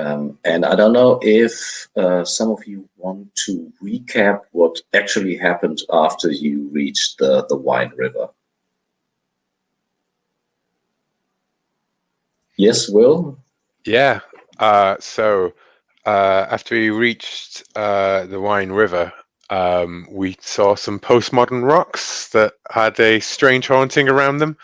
And I don't know if some of you want to recap what actually happened after you reached the Wine River. Yes, Will? Yeah. So after we reached the Wine River, we saw some postmodern rocks that had a strange haunting around them,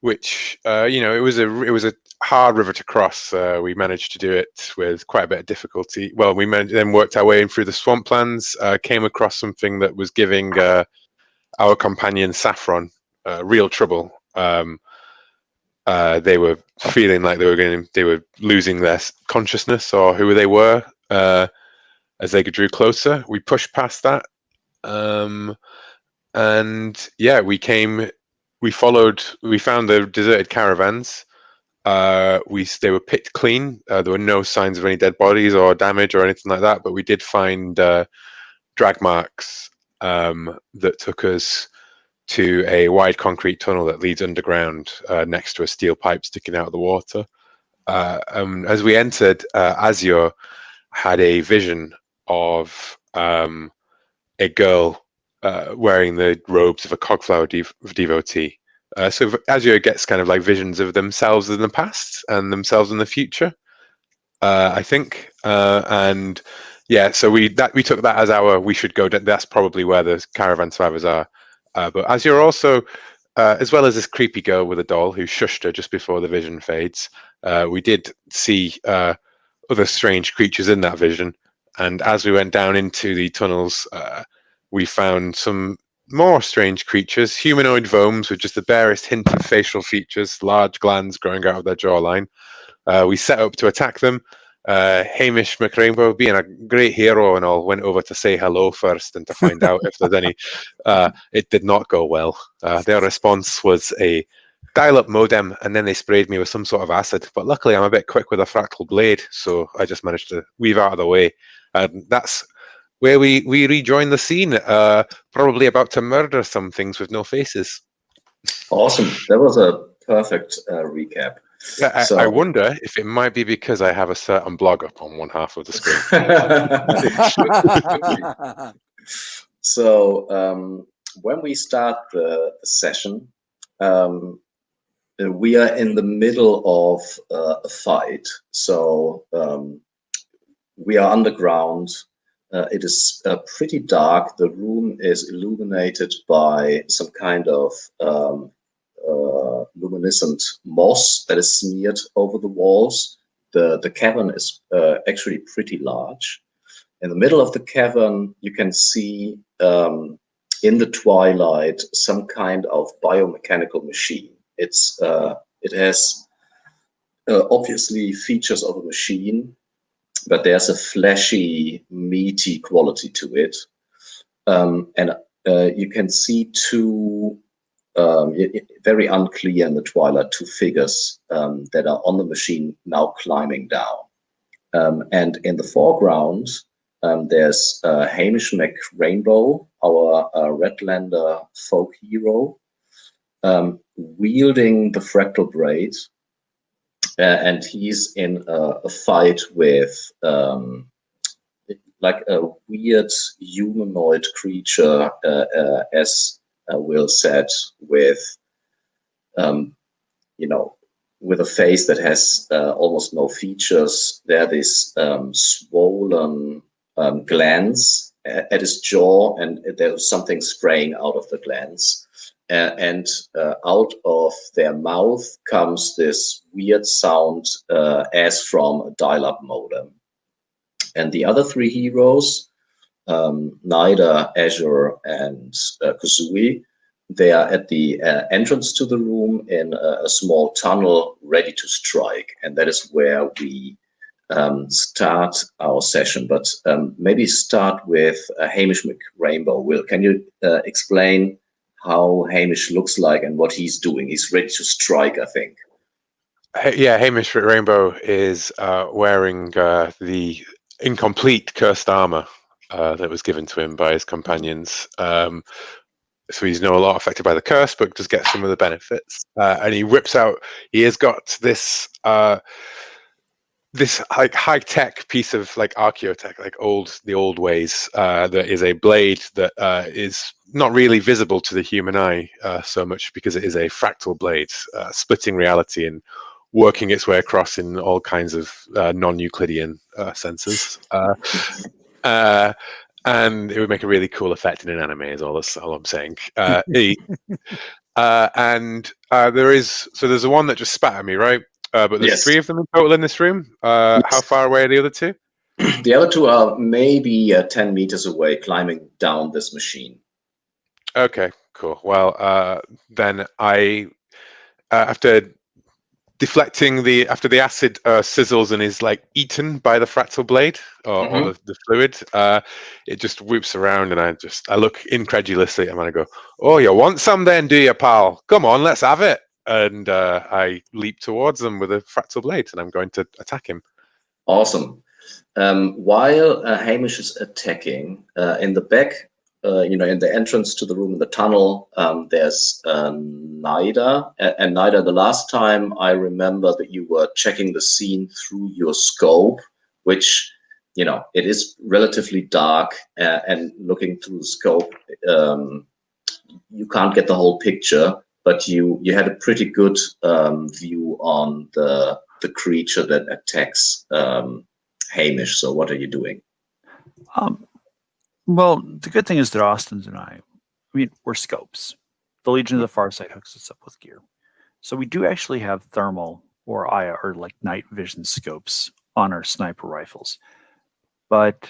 which it was a hard river to cross. We managed to do it with quite a bit of difficulty. Well, we then worked our way in through the swamplands, came across something that was giving our companion Saffron real trouble. They were feeling like they were losing their consciousness or who they were as they drew closer. We pushed past that, and yeah, we found the deserted caravans. They were picked clean. There were no signs of any dead bodies or damage or anything like that, but we did find drag marks that took us to a wide concrete tunnel that leads underground next to a steel pipe sticking out of the water. As we entered, Azure had a vision of a girl wearing the robes of a cogflower devotee. So Azure gets kind of like visions of themselves in the past and themselves in the future, I think. And yeah, so we took that as we should go. That's probably where the caravan survivors are. But as you're also, as well as this creepy girl with a doll who shushed her just before the vision fades, we did see other strange creatures in that vision. And as we went down into the tunnels, we found some more strange creatures, humanoid Vomes with just the barest hint of facial features, large glands growing out of their jawline. We set up to attack them. Hamish McRainbow, being a great hero and all, went over to say hello first and to find out if there's any. It did not go well. Their response was a dial-up modem, and then they sprayed me with some sort of acid. But luckily, I'm a bit quick with a fractal blade, so I just managed to weave out of the way. And that's where we rejoin the scene, probably about to murder some things with no faces. Awesome. That was a perfect recap. Yeah, I wonder if it might be because I have a certain blog up on one half of the screen. So when we start the session, we are in the middle of a fight. So we are underground. It is pretty dark. The room is illuminated by some kind of luminescent moss that is smeared over the walls. The cavern is actually pretty large. In the middle of the cavern, you can see in the twilight some kind of biomechanical machine. It has obviously features of a machine, but there's a fleshy, meaty quality to it. And you can see two, very unclear in the twilight, two figures that are on the machine now climbing down. And in the foreground, there's Hamish McRainbow, our Redlander folk hero, wielding the fractal blade. And he's in a fight with like a weird humanoid creature, as Will said, with with a face that has almost no features. There are these swollen glands at his jaw, and there's something spraying out of the glands. And out of their mouth comes this weird sound as from a dial-up modem. And the other three heroes, Nida, Azure, and Kazui, they are at the entrance to the room in a small tunnel ready to strike. And that is where we start our session. But maybe start with Hamish McRainbow. Will, can you explain how Hamish looks like and what he's doing? He's ready to strike, I think. Yeah, Hamish Rainbow is wearing the incomplete cursed armor that was given to him by his companions. So he's no lot affected by the curse, but does get some of the benefits. And he whips out. He has got this this like high tech piece of like archaeotech, like the old ways. That is a blade that is not really visible to the human eye so much because it is a fractal blade, splitting reality and working its way across in all kinds of non-Euclidean sensors. And it would make a really cool effect in an anime. Is all I'm saying. There's the one that just spat at me, right? But there's Yes. 3 of them in total in this room. How far away are the other 2? The other 2 are maybe 10 meters away, climbing down this machine. Okay, cool. Well, then after deflecting after the acid sizzles and is like eaten by the fractal blade or the fluid, it just whoops around, and I look incredulously at him and I go, "Oh, you want some then, do you, pal? Come on, let's have it." And I leap towards them with a fractal blade, and I'm going to attack him. Awesome. While Hamish is attacking, in the back, in the entrance to the room in the tunnel, there's Nida. And Nida, the last time I remember that you were checking the scene through your scope, which, it is relatively dark, and looking through the scope, you can't get the whole picture, but you had a pretty good view on the creature that attacks Hamish. So what are you doing? Well, the good thing is that Austin's and we're scopes. The Legion of the Farsight hooks us up with gear. So we do actually have thermal or like night vision scopes on our sniper rifles. But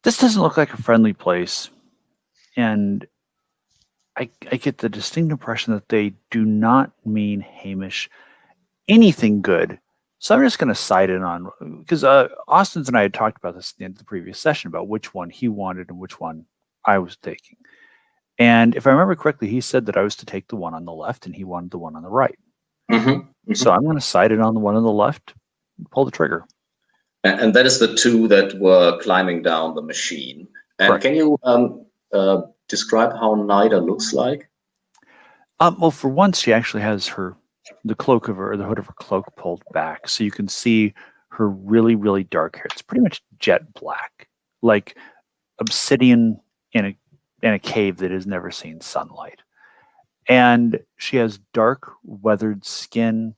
this doesn't look like a friendly place. And I get the distinct impression that they do not mean Hamish anything good. So I'm just going to side in on, because Austin's and I had talked about this at the end of the previous session about which one he wanted and which one I was taking. And if I remember correctly, he said that I was to take the one on the left and he wanted the one on the right. So I'm going to side in on the one on the left, pull the trigger. And that is the 2 that were climbing down the machine. And correct. Can you describe how Nida looks like? Well, for once, she actually has the hood of her cloak pulled back, so you can see her really, really dark hair. It's pretty much jet black, like obsidian in a cave that has never seen sunlight. And she has dark, weathered skin.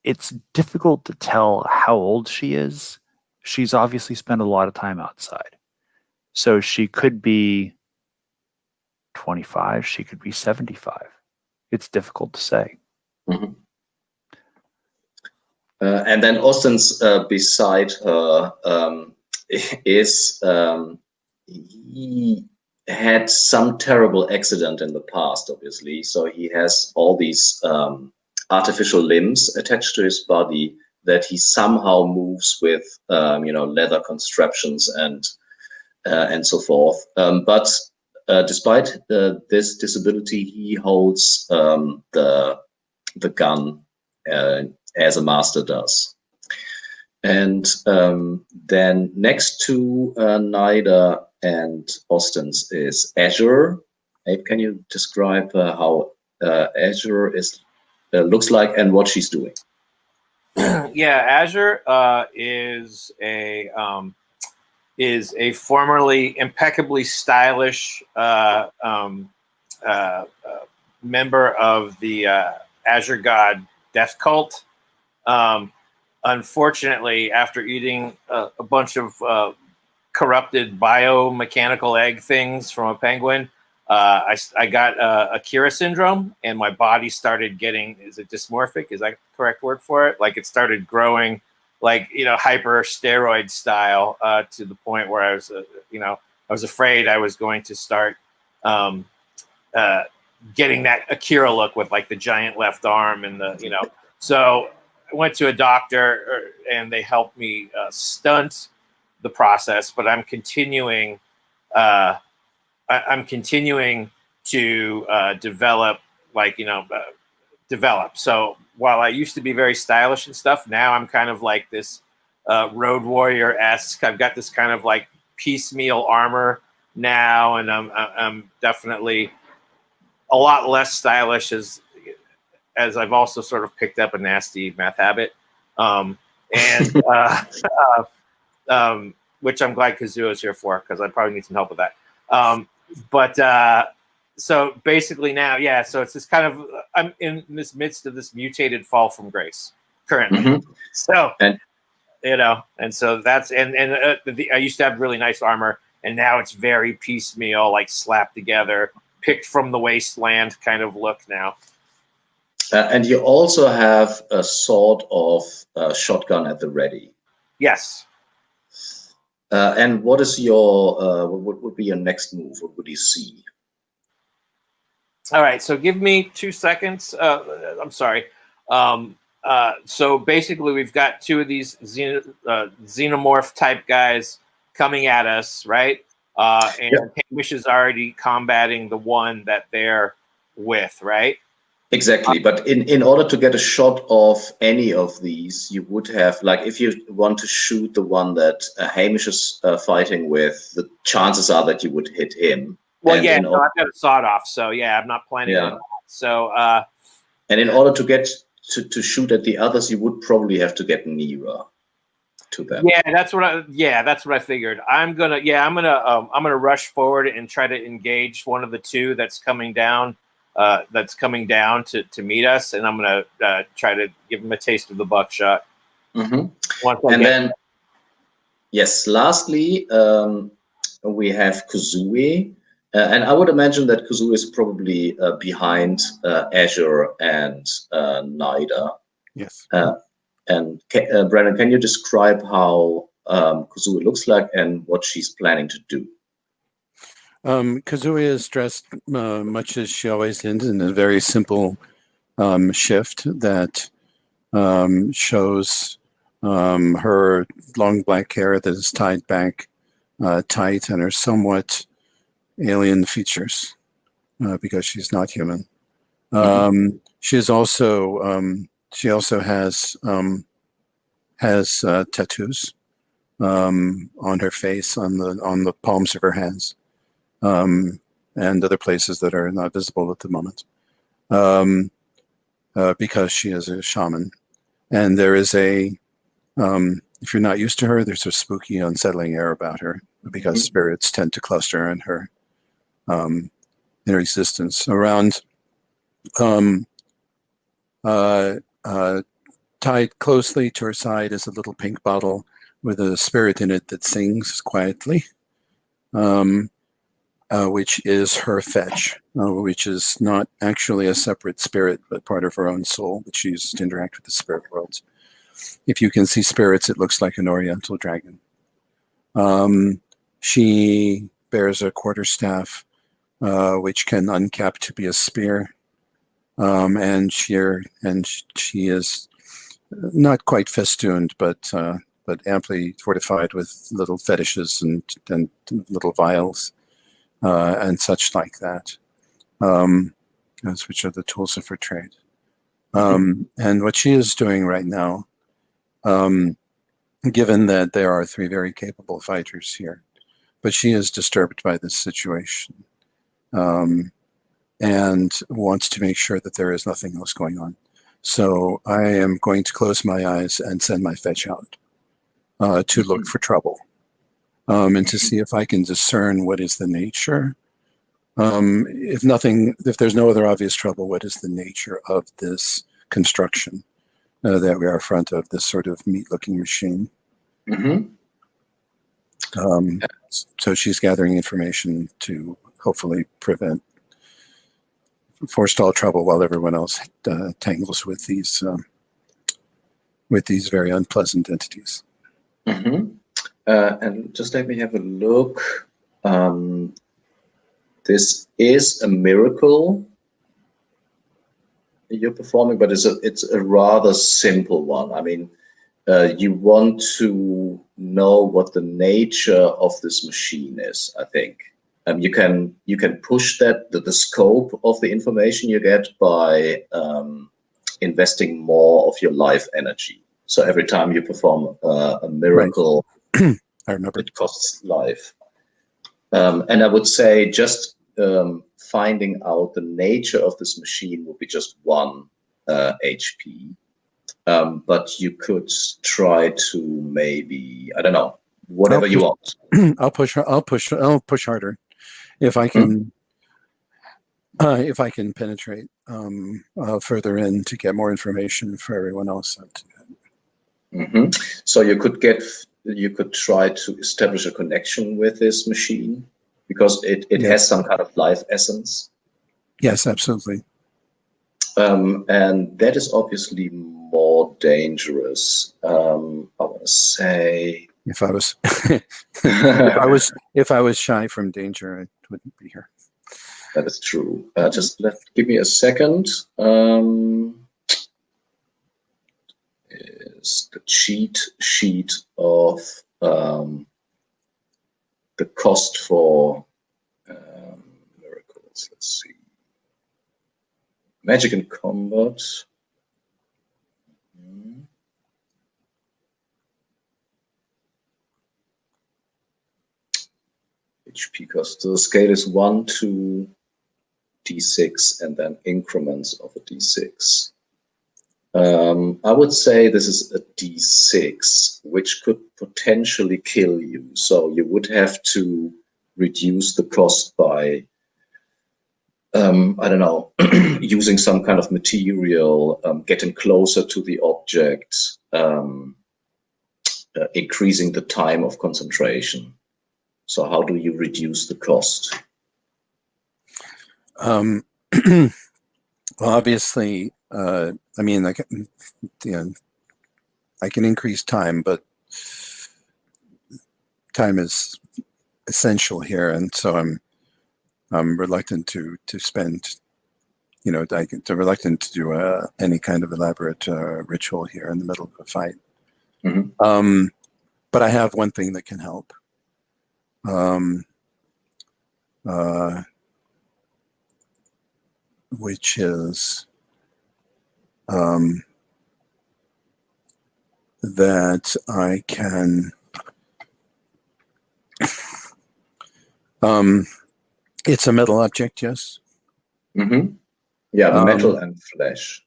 It's difficult to tell how old she is. She's obviously spent a lot of time outside. So she could be 25, she could be 75. It's difficult to say. And then Austin's beside her is he had some terrible accident in the past, obviously. So he has all these artificial limbs attached to his body that he somehow moves with, leather constructions and so forth. But despite this disability, he holds the gun as a master does. And then next to Nida and Austin's is Azure. Abe, can you describe how Azure looks like and what she's doing? Yeah, Azure is a formerly impeccably stylish member of the Azure God death cult. Unfortunately, after eating a bunch of corrupted biomechanical egg things from a penguin, I got Akira syndrome, and my body started getting, is it dysmorphic? Is that the correct word for it? Like it started growing like, hyper steroid style to the point where I was, I was afraid I was going to start getting that Akira look with like the giant left arm and the, so I went to a doctor and they helped me stunt the process, but I'm continuing to develop, develop. So while I used to be very stylish and stuff, now I'm kind of like this road warrior-esque. I've got this kind of like piecemeal armor now, and I'm definitely a lot less stylish as I've also sort of picked up a nasty meth habit, and which I'm glad Kazuo is here for, because I probably need some help with that. So basically now, yeah. So it's this kind of I'm in this midst of this mutated fall from grace currently. Mm-hmm. So and so that's I used to have really nice armor, and now it's very piecemeal, like slapped together, picked from the wasteland kind of look now. And you also have a sort of shotgun at the ready. Yes. And what is your what would be your next move? What would you see? All right, so give me 2 seconds. I'm sorry. So basically, we've got two of these xenomorph type guys coming at us, right? And Hamish is already combating the one that they're with, right? Exactly, but in order to get a shot of any of these, you would have, like, if you want to shoot the one that Hamish is fighting with, the chances are that you would hit him. Well, I've got a sawed off, so yeah, I'm not planning on that. So, and in order to get to shoot at the others, you would probably have to get nearer to them. Yeah, that's what I figured. I'm gonna rush forward and try to engage one of the two that's coming down. To meet us, and I'm gonna try to give him a taste of the buckshot. Mm-hmm. And then, yes, lastly, we have Kazooie. And I would imagine that Kazooie is probably behind Azure and Nida. Yes. And Brandon, can you describe how Kazooie looks like and what she's planning to do? Kazooie is dressed much as she always is, in a very simple shift that shows her long black hair that is tied back tight, and her somewhat alien features because she's not human. She also has tattoos on her face, on the palms of her hands, and other places that are not visible at the moment, because she is a shaman. And there is if you're not used to her, there's a spooky, unsettling air about her, because spirits tend to cluster in her existence. Around, tied closely to her side is a little pink bottle with a spirit in it that sings quietly, which is her fetch, which is not actually a separate spirit, but part of her own soul that she uses to interact with the spirit world. If you can see spirits, it looks like an oriental dragon. She bears a quarterstaff, which can uncap to be a spear, and she is not quite festooned, but amply fortified with little fetishes and little vials and such like that, which are the tools of her trade. And what she is doing right now, given that there are three very capable fighters here, but she is disturbed by this situation, and wants to make sure that there is nothing else going on. So I am going to close my eyes and send my fetch out to look for trouble, and to see if I can discern what is the nature. If there's no other obvious trouble, what is the nature of this construction that we are in front of, this sort of meat-looking machine? So she's gathering information to hopefully forestall trouble while everyone else tangles with these very unpleasant entities. And just let me have a look. This is a miracle you're performing, but it's a rather simple one. I mean, you want to know what the nature of this machine is, I think. You can push the scope of the information you get by investing more of your life energy. So every time you perform a miracle, right. I remember, it costs life. And I would say just finding out the nature of this machine would be just one HP. But you could try to maybe, I don't know, whatever you want. I'll push harder if I can. If I can penetrate further in to get more information for everyone else. So you could try to establish a connection with this machine because it has some kind of life essence. Yes, absolutely. And that is obviously more dangerous. I want to say, if I was shy from danger, I wouldn't be here. That is true. Just give me a second. Is the cheat sheet of the cost for miracles? Let's see. Magic and combat. HP cost. So the scale is 1 to D6 and then increments of a D6. I would say this is a D6, which could potentially kill you. So you would have to reduce the cost by, I don't know, using some kind of material, getting closer to the object, increasing the time of concentration. So how do you reduce the cost? Well, obviously, I mean, I can increase time, but time is essential here, and so I'm reluctant to spend, I'm reluctant to do any kind of elaborate ritual here in the middle of a fight. But I have one thing that can help. Which is that I can it's a metal object, yes. Yeah, metal and flesh.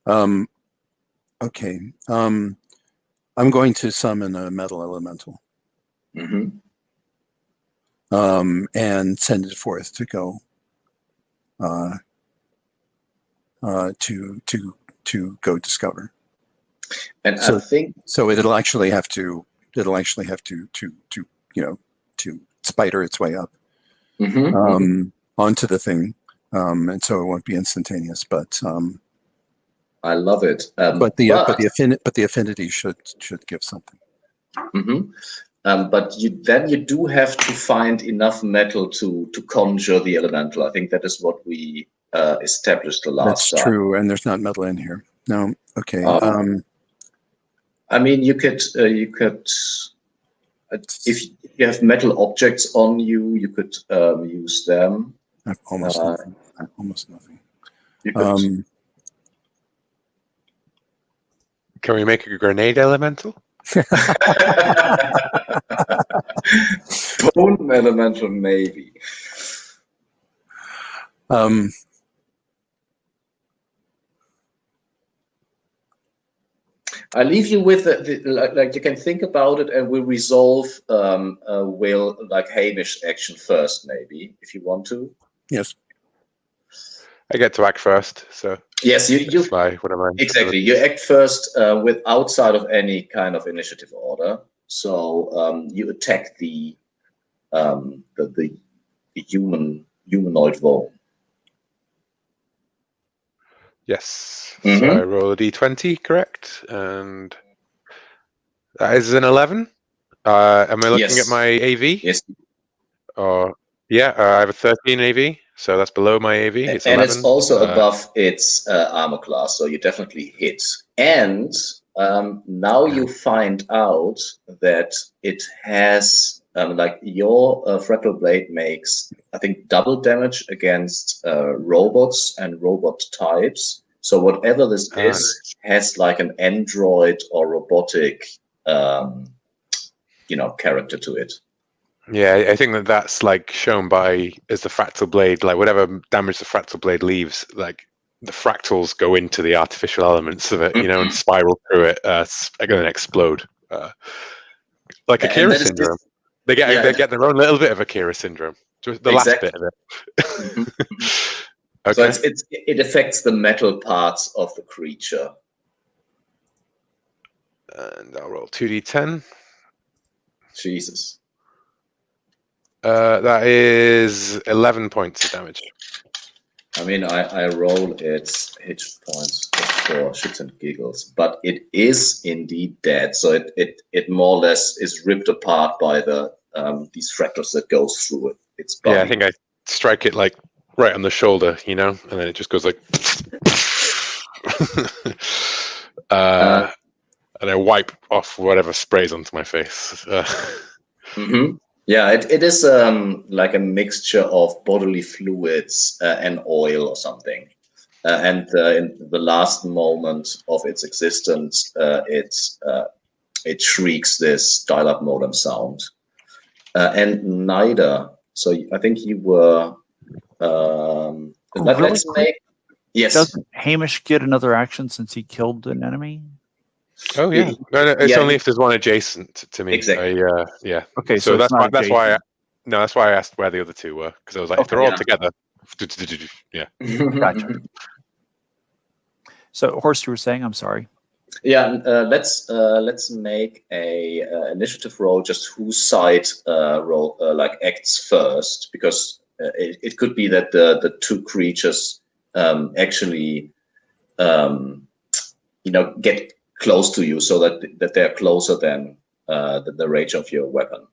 Okay. I'm going to summon a metal elemental. And send it forth to go to go discover. And so, I think so it'll actually have to spider its way up onto the thing, and so it won't be instantaneous. But I love it. But the affinity should give something. But you do have to find enough metal to conjure the elemental. I think that is what we established the last time. That's true, and there's not metal in here. No, okay. I mean, you could if you have metal objects on you, you could use them. I have almost nothing. I have almost nothing. You could, Can we make a grenade elemental? Bone elemental, maybe. I leave you with like you can think about it, and we'll resolve Hamish action first, maybe if you want to. Yes. I get to act first, so yes, you exactly. You act first with outside of any kind of initiative order. So you attack the humanoid Vome. Yes. So I roll a d20, correct? And that is an 11. Am I looking at my AV? Yes. Yeah, I have a 13 AV, so that's below my AV. It's and 11. It's also above its armor class, so you definitely hit. And now you find out that it has, your fractal blade makes, I think, double damage against robots and robot types. So whatever this is has like an android or robotic, character to it. Yeah, I think that's like shown by as the fractal blade, like whatever damage the fractal blade leaves, like the fractals go into the artificial elements of it, and spiral through it, and then explode. Like Akira syndrome. They get their own little bit of Akira syndrome. Just the last bit of it. Okay. So it affects the metal parts of the creature. And I'll roll 2d10. Jesus. That is 11 points of damage. I mean, I roll its hit points for shits and giggles, but it is indeed dead. So it more or less is ripped apart by the these fractals that goes through it. Its body. Yeah, I think I strike it like right on the shoulder, and then it just goes like, and I wipe off whatever sprays onto my face. Yeah, it is like a mixture of bodily fluids and oil or something. And in the last moment of its existence, it shrieks this dial-up modem sound. And neither. So I think you were. Let's make. Yes. Doesn't Hamish get another action since he killed an enemy? Oh yeah, no, it's only if there's one adjacent to me. Exactly. Yeah. Okay, so that's why that's why I asked where the other two were, because I was like, if they're all together, yeah. Gotcha. So, Horst, you were saying, I'm sorry. Yeah, let's make a initiative roll. Just whose side roll acts first, because it could be that the two creatures actually get close to you, so that they're closer than the range of your weapon.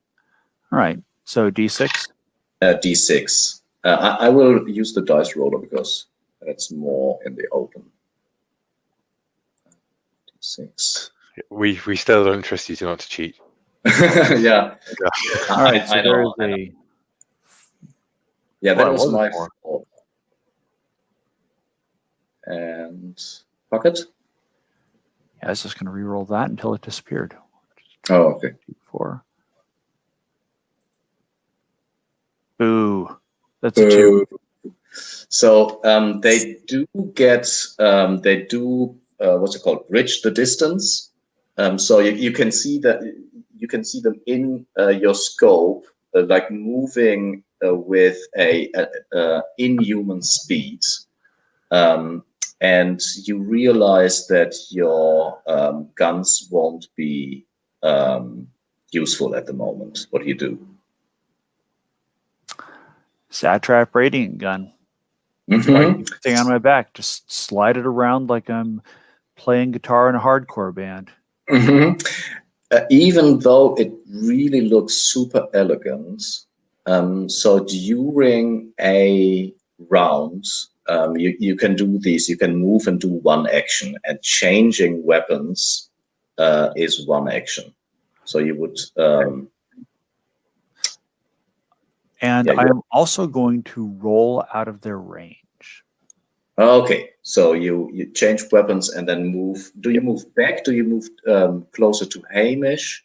All right. So D6. D6. I will use the dice roller because it's more in the open. D6. We still don't trust you not to cheat. Yeah. All right. So there is a. Yeah, that was my fault. And pocket. Yeah, I was just going to re-roll that until it disappeared. Oh, okay. 4. Boo. That's a 2. So they do get what's it called? Bridge the distance. So you can see that them in your scope, like moving with a inhuman speed. And you realize that your guns won't be useful at the moment. What do you do? Satrap radiant gun. Thing on my back. Just slide it around like I'm playing guitar in a hardcore band. Even though it really looks super elegant, so during a round, you can do these. You can move and do one action, and changing weapons is one action. So you would. And I am also going to roll out of their range. Okay, so you change weapons and then move. Do you move back? Do you move closer to Hamish?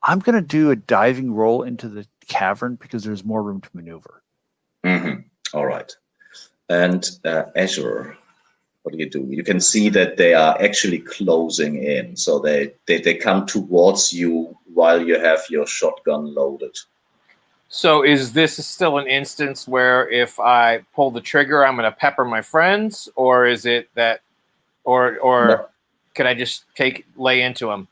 I'm going to do a diving roll into the cavern because there's more room to maneuver. All right. And Azure, what do? You can see that they are actually closing in. So they come towards you while you have your shotgun loaded. So is this still an instance where if I pull the trigger, I'm going to pepper my friends, or is it that, or No. Can I just lay into them?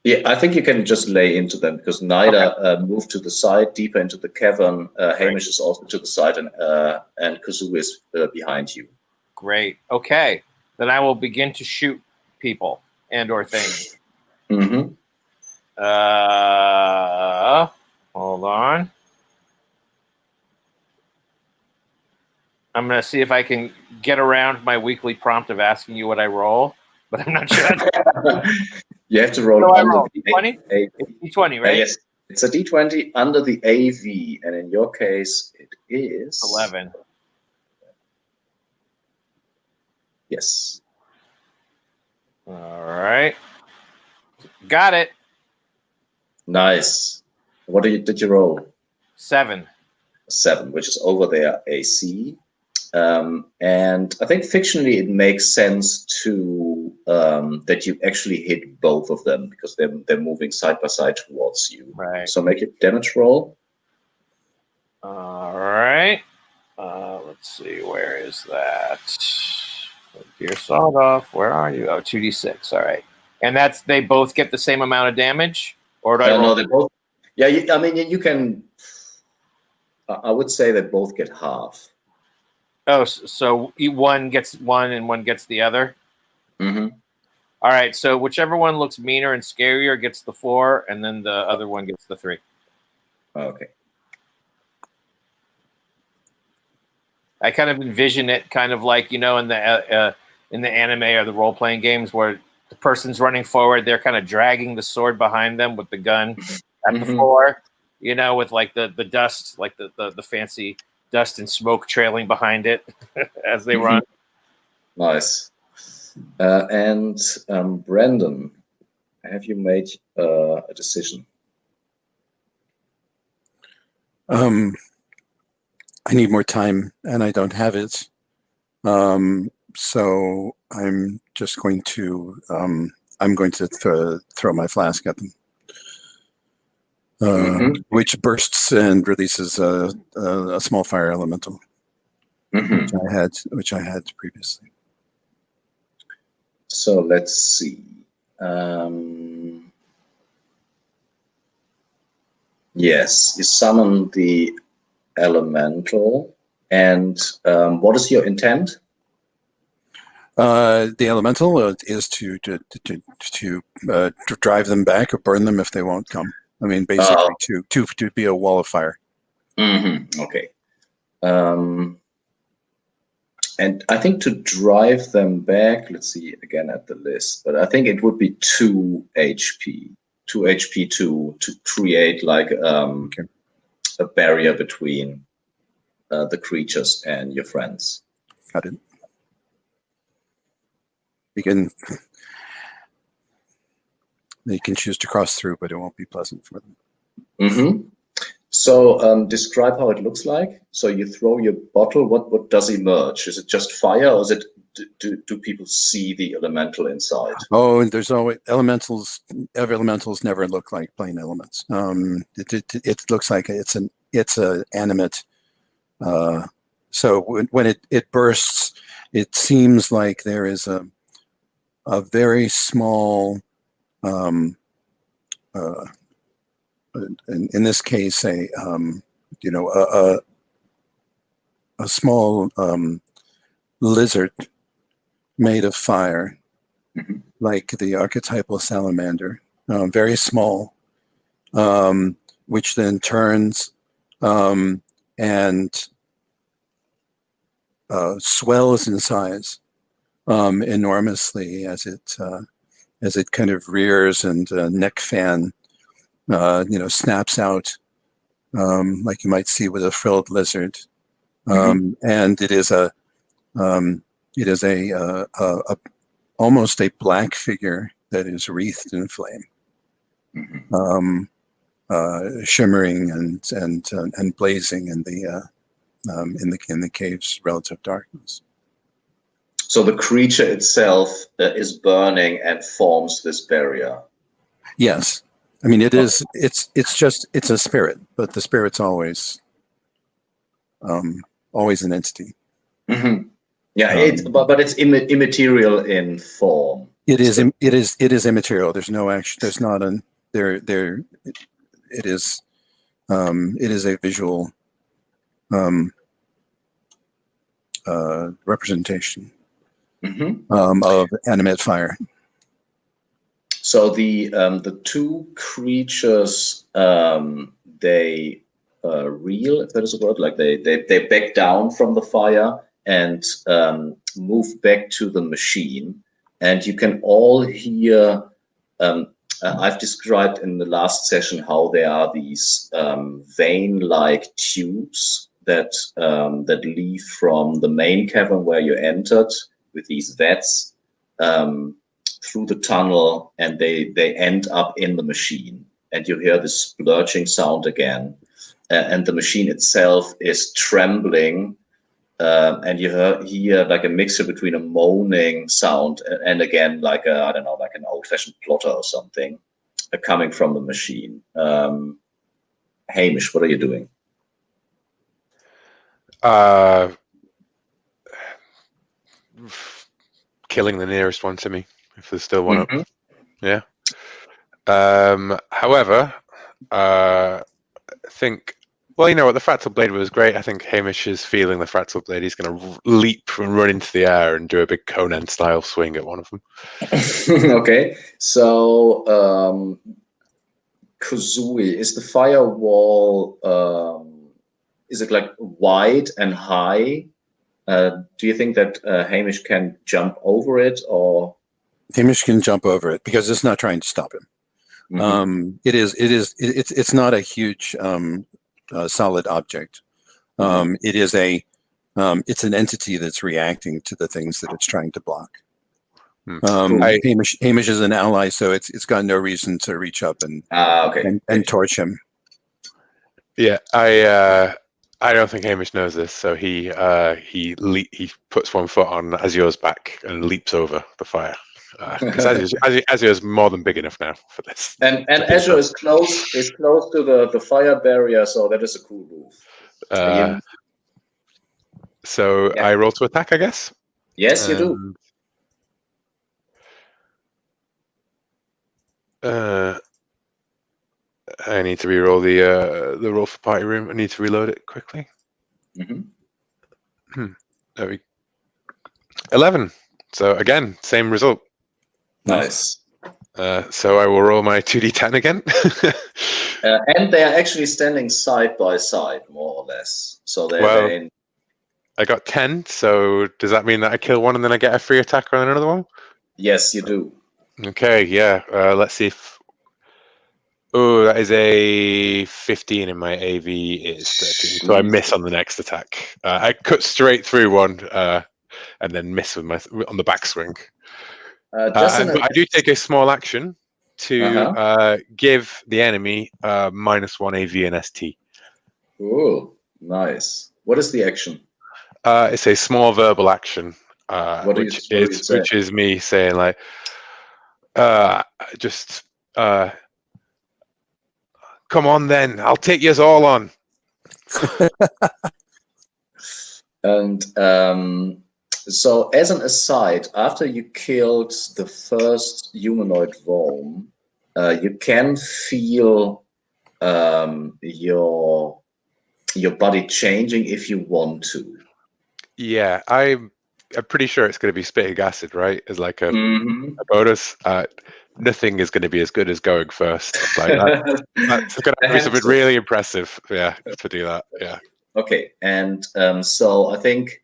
Yeah, I think you can just lay into them because neither move to the side, deeper into the cavern. Hamish is also to the side, and Kazoo is behind you. Great. Okay, then I will begin to shoot people and/or things. Hold on. I'm going to see if I can get around my weekly prompt of asking you what I roll, but I'm not sure. You have to roll under the D20? It's D20, right? Yes, it's a D20 under the AV, and in your case, it is 11. Yes. All right. Got it. Nice. What did you roll? 7. 7, which is over their AC. And I think fictionally it makes sense to that you actually hit both of them because they're moving side by side towards you. Right. So make a damage roll. All right. Let's see. Where is that? Dear sawed off. Where are you? Oh, 2d6. All right. And that's they both get the same amount of damage, or do I roll? No, they both. Yeah, I mean you can. I would say they both get half. Oh, so one gets one and one gets the other. Mm-hmm. All right. So whichever one looks meaner and scarier gets the 4, and then the other one gets the 3. Okay. I kind of envision it kind of like, in the anime or the role-playing games where the person's running forward, they're kind of dragging the sword behind them with the gun at the floor, with like the dust, like the fancy dust and smoke trailing behind it as they run. Nice. And Brandon, have you made a decision? I need more time, and I don't have it. So I'm just going to throw my flask at them, which bursts and releases a small fire elemental, which I had previously. So let's see. Yes, you summon the elemental, and what is your intent? The elemental is to drive them back or burn them if they won't come. I mean, basically to be a wall of fire. Okay. And I think to drive them back, let's see again at the list, but I think it would be 2 HP. 2 HP to create like a barrier between the creatures and your friends. Got it. They can choose to cross through, but it won't be pleasant for them. So describe how it looks like. So you throw your bottle. What does emerge? Is it just fire, or is it do people see the elemental inside? Oh, and there's always elementals. Elementals never look like plain elements. It looks like it's a animate. So when it bursts, it seems like there is a very small, in this case, a small lizard made of fire, like the archetypal salamander, very small, which then turns and swells in size enormously as it kind of rears and neck fan snaps out like you might see with a frilled lizard, and it is almost a black figure that is wreathed in flame, shimmering and blazing in the cave's relative darkness. So the creature itself is burning and forms this barrier. Yes, I mean it is. It's a spirit, but the spirit's always an entity. Yeah, but it's immaterial in form. It is immaterial. There's no action. There's not an there. It is a visual representation of animate fire. So the two creatures they reel, if that is a word, like they back down from the fire and move back to the machine, and you can all hear. I've described in the last session how there are these vein-like tubes that leave from the main cavern where you entered with these vats through the tunnel, and they end up in the machine, and you hear this splurging sound again, and the machine itself is trembling and you hear like a mixture between a moaning sound and again like I don't know, like an old-fashioned plotter or something coming from the machine. Hamish, what are you doing? Killing the nearest one to me, if there's still one up. Mhm. Yeah. However, I think, well, you know what, the fractal blade was great. I think Hamish is feeling the fractal blade. He's going to leap and run into the air and do a big Conan style swing at one of them. Okay, so Kuzui, is the firewall, is it like wide and high? Do you think that Hamish can jump over it, or? Hamish can jump over it because it's not trying to stop him. Mhm. It's not a huge solid object. It's an entity that's reacting to the things that it's trying to block. Hamish is an ally, so it's got no reason to reach up and torch him. Yeah, I don't think Hamish knows this, so he puts one foot on Azur's back and leaps over the fire. Because Azur's more than big enough now for this. And Azure is close to the fire barrier, so that is a cool move. So yeah. I roll to attack, I guess. Yes, you do. I need to re-roll the roll for party room. I need to reload it quickly. There we 11. So again, same result. Nice. So I will roll my 2d10 again. And they are actually standing side by side, more or less. So they're in. I got 10. So does that mean that I kill one and then I get a free attack on another one? Yes, you do. Okay, yeah. Let's see if. Oh, that is a 15 and my AV is 13. So I miss on the next attack. I cut straight through one and then miss with on the backswing. I do take a small action to give the enemy -1 AV and ST. Ooh, nice. What is the action? It's a small verbal action, which is me saying like, come on then, I'll take yous all on. And so as an aside, after you killed the first humanoid Vome, you can feel your body changing if you want to. Yeah, I'm pretty sure it's going to be spitting acid, right? As like a bonus. Nothing is going to be as good as going first. Like that's going to be something really impressive, yeah, to do that. Yeah. Okay, and so I think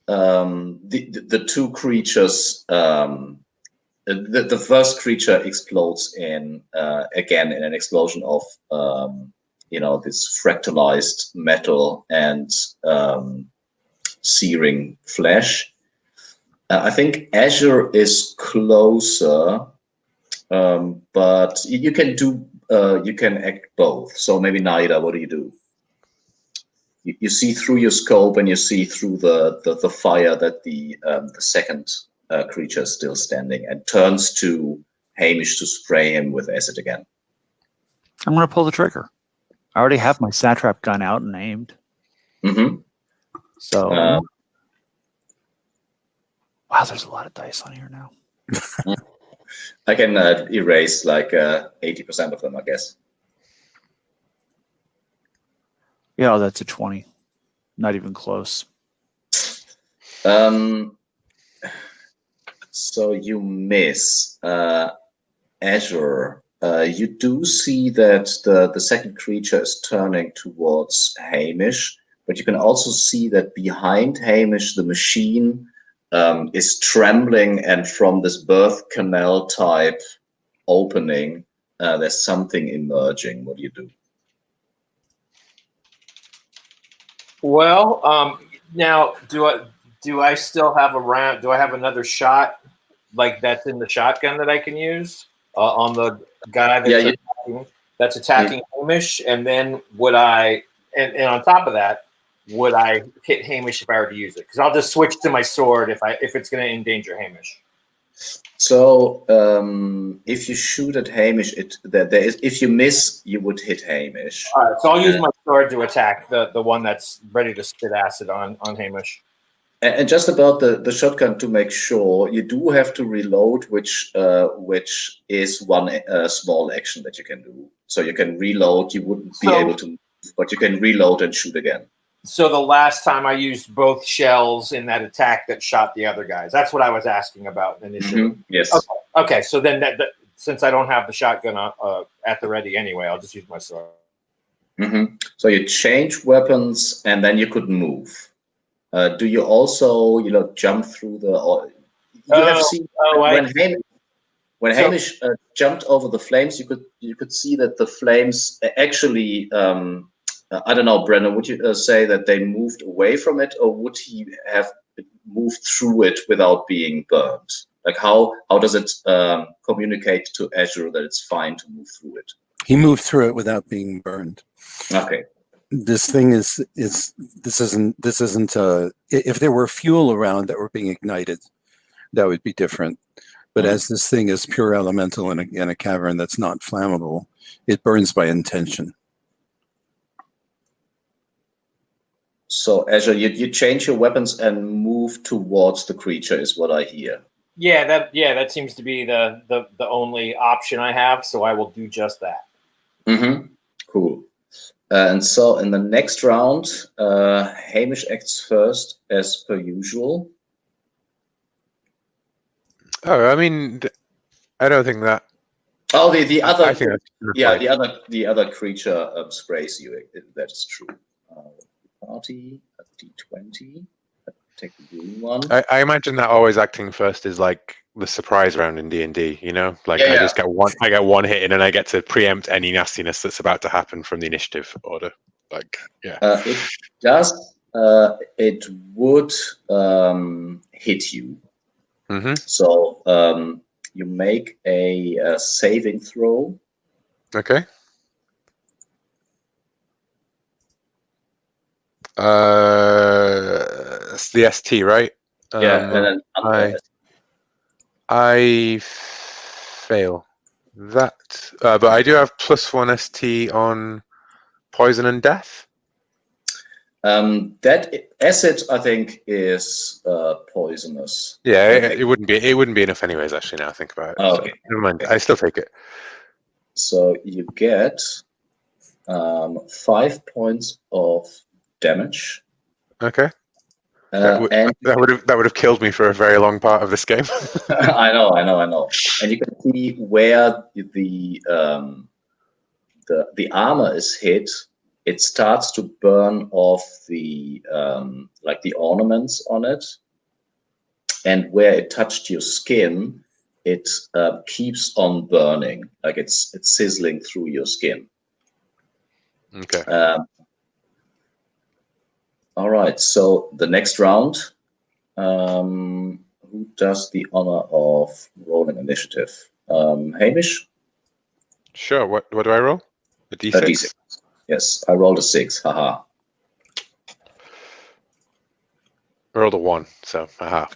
the two creatures, the first creature explodes again in an explosion of this fractalized metal and searing flesh. I think Azure is closer, but you can act both. So maybe Naida, what do you do? You see through your scope and you see through the fire that the second creature is still standing and turns to Hamish to spray him with acid again. I'm going to pull the trigger. I already have my satrap gun out and aimed. So, wow, there's a lot of dice on here now. I can erase like 80% of them, I guess. Yeah, that's a 20. Not even close. So you miss. Azure. You do see that the second creature is turning towards Hamish, but you can also see that behind Hamish, the machine is trembling, and from this birth canal type opening, there's something emerging. What do you do? Well, now do I still have a round? Do I have another shot like that's in the shotgun that I can use on the guy that's attacking Hamish? And then would I? And on top of that, would I hit Hamish if I were to use it? Because I'll just switch to my sword if it's going to endanger Hamish. So if you shoot at Hamish, if you miss, you would hit Hamish. All right, so I'll use my sword to attack the one that's ready to spit acid on Hamish. And just about the shotgun, to make sure, you do have to reload, which is one small action that you can do. So you can reload. You wouldn't be able to move, but you can reload and shoot again. So the last time I used both shells in that attack that shot the other guys. That's what I was asking about initially. Mm-hmm. Yes. Okay. So then since I don't have the shotgun at the ready anyway, I'll just use my sword. Mm-hmm. So you change weapons, and then you could move. Do you also, jump through the? You have seen when Hamish jumped over the flames. You could see that the flames actually. I don't know, Brendan. Would you say that they moved away from it, or would he have moved through it without being burned? Like how does it communicate to Azure that it's fine to move through it? He moved through it without being burned. Okay. This thing this isn't if there were fuel around that were being ignited, that would be different. But as this thing is pure elemental in a cavern that's not flammable, it burns by intention. So Azure, you change your weapons and move towards the creature, is what I hear. Yeah, that seems to be the only option I have. So I will do just that. Mm-hmm. Cool. And so in the next round, Hamish acts first as per usual. Oh, I mean, I don't think that. Oh, the other. I think that's the other creature sprays you. That is true. Party at D20. Take the green one. I imagine that always acting first is like the surprise round in D&D. Like I just get one. I get one hit in, and I get to preempt any nastiness that's about to happen from the initiative order. It does. It would hit you. Mm-hmm. So you make a saving throw. Okay. It's the ST, right? And then I fail that, but I do have +1 ST on poison and death. That acid, I think, is poisonous. Yeah, it wouldn't be enough anyways. Actually, now I think about it. Okay. So, never mind. I still take it. So you get 5 points of damage. Okay. And that would have killed me for a very long part of this game. I know. And you can see where the armor is hit. It starts to burn off the like the ornaments on it, and where it touched your skin, it keeps on burning, like it's sizzling through your skin. Okay. All right. So the next round, who does the honor of rolling initiative? Hamish. Sure. What do I roll? A D6. A D6. Yes, I rolled a 6. Haha. I rolled a 1. So, haha.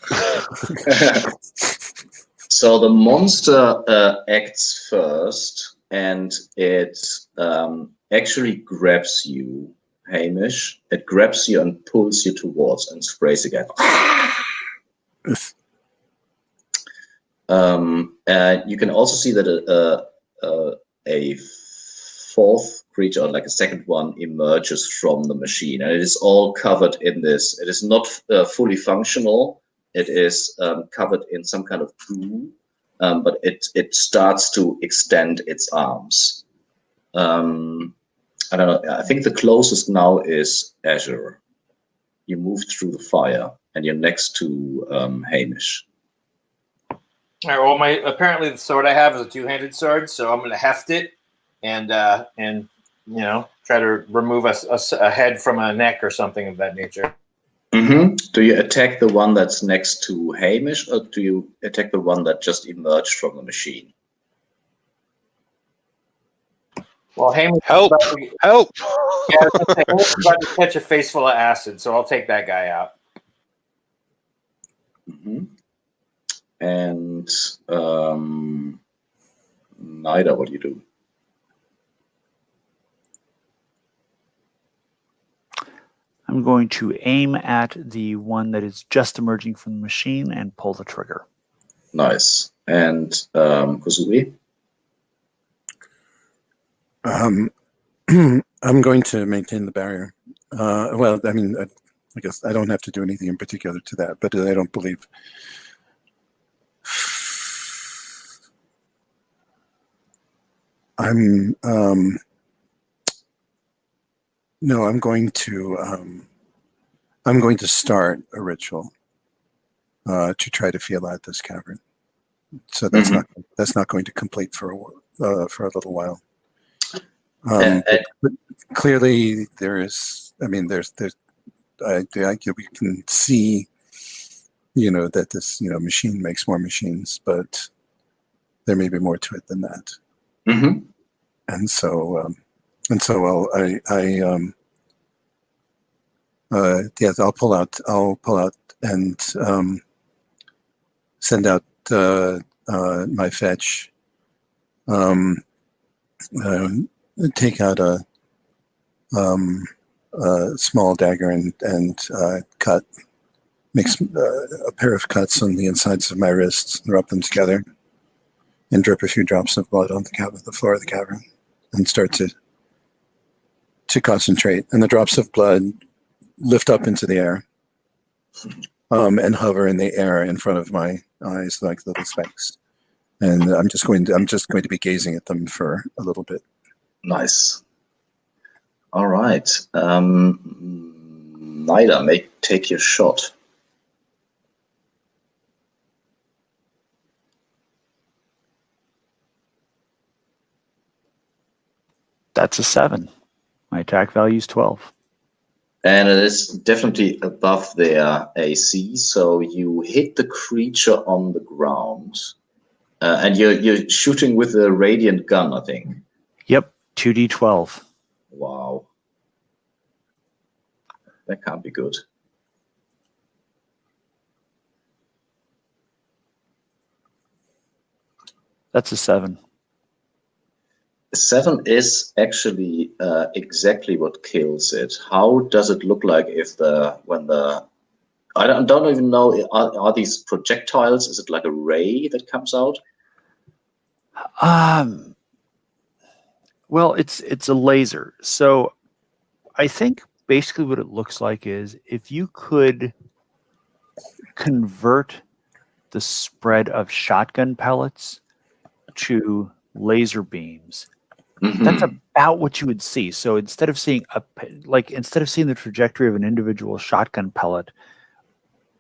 So the monster acts first, and it actually grabs you, Hamish. It grabs you and pulls you towards and sprays again. You can also see that a fourth creature, or like a second one, emerges from the machine, and it is all covered in this. It is not fully functional. It is covered in some kind of goo, but it starts to extend its arms. I don't know. I think the closest now is Azure. You move through the fire, and you're next to Hamish. All right. Well, apparently the sword I have is a two-handed sword, so I'm going to heft it and try to remove a head from a neck or something of that nature. Mm-hmm. Do you attack the one that's next to Hamish, or do you attack the one that just emerged from the machine? Well, Hamish is Help! about to, Help! yeah, I was gonna say, Hamish is about to catch a face full of acid, so I'll take that guy out. Mhm. And Nida, what do you do? I'm going to aim at the one that is just emerging from the machine and pull the trigger. Nice. And Kusui? I'm going to maintain the barrier. Well, I mean, I guess I don't have to do anything in particular to that, but I don't believe. No, I'm going to start a ritual to try to feel out this cavern. So that's not going to complete for a little while. But clearly, there is. I mean, we can see, that this machine makes more machines, but there may be more to it than that. Mm-hmm. And so I'll pull out and send out my fetch. Take out a small dagger and cut. Makes a pair of cuts on the insides of my wrists, rub them together, and drip a few drops of blood on the floor of the cavern, and start to concentrate. And the drops of blood lift up into the air, and hover in the air in front of my eyes like little specks. And I'm just going to be gazing at them for a little bit. Nice. All right. Nida, take your shot. That's a 7. My attack value is 12. And it is definitely above their AC, so you hit the creature on the ground. And you're shooting with a radiant gun, I think. Yep, 2d12. Wow. That can't be good. That's a 7. 7 is actually exactly what kills it. How does it look like I don't even know, are these projectiles? Is it like a ray that comes out? Well, it's a laser. So I think basically what it looks like is if you could convert the spread of shotgun pellets to laser beams, that's about what you would see. So instead of seeing the trajectory of an individual shotgun pellet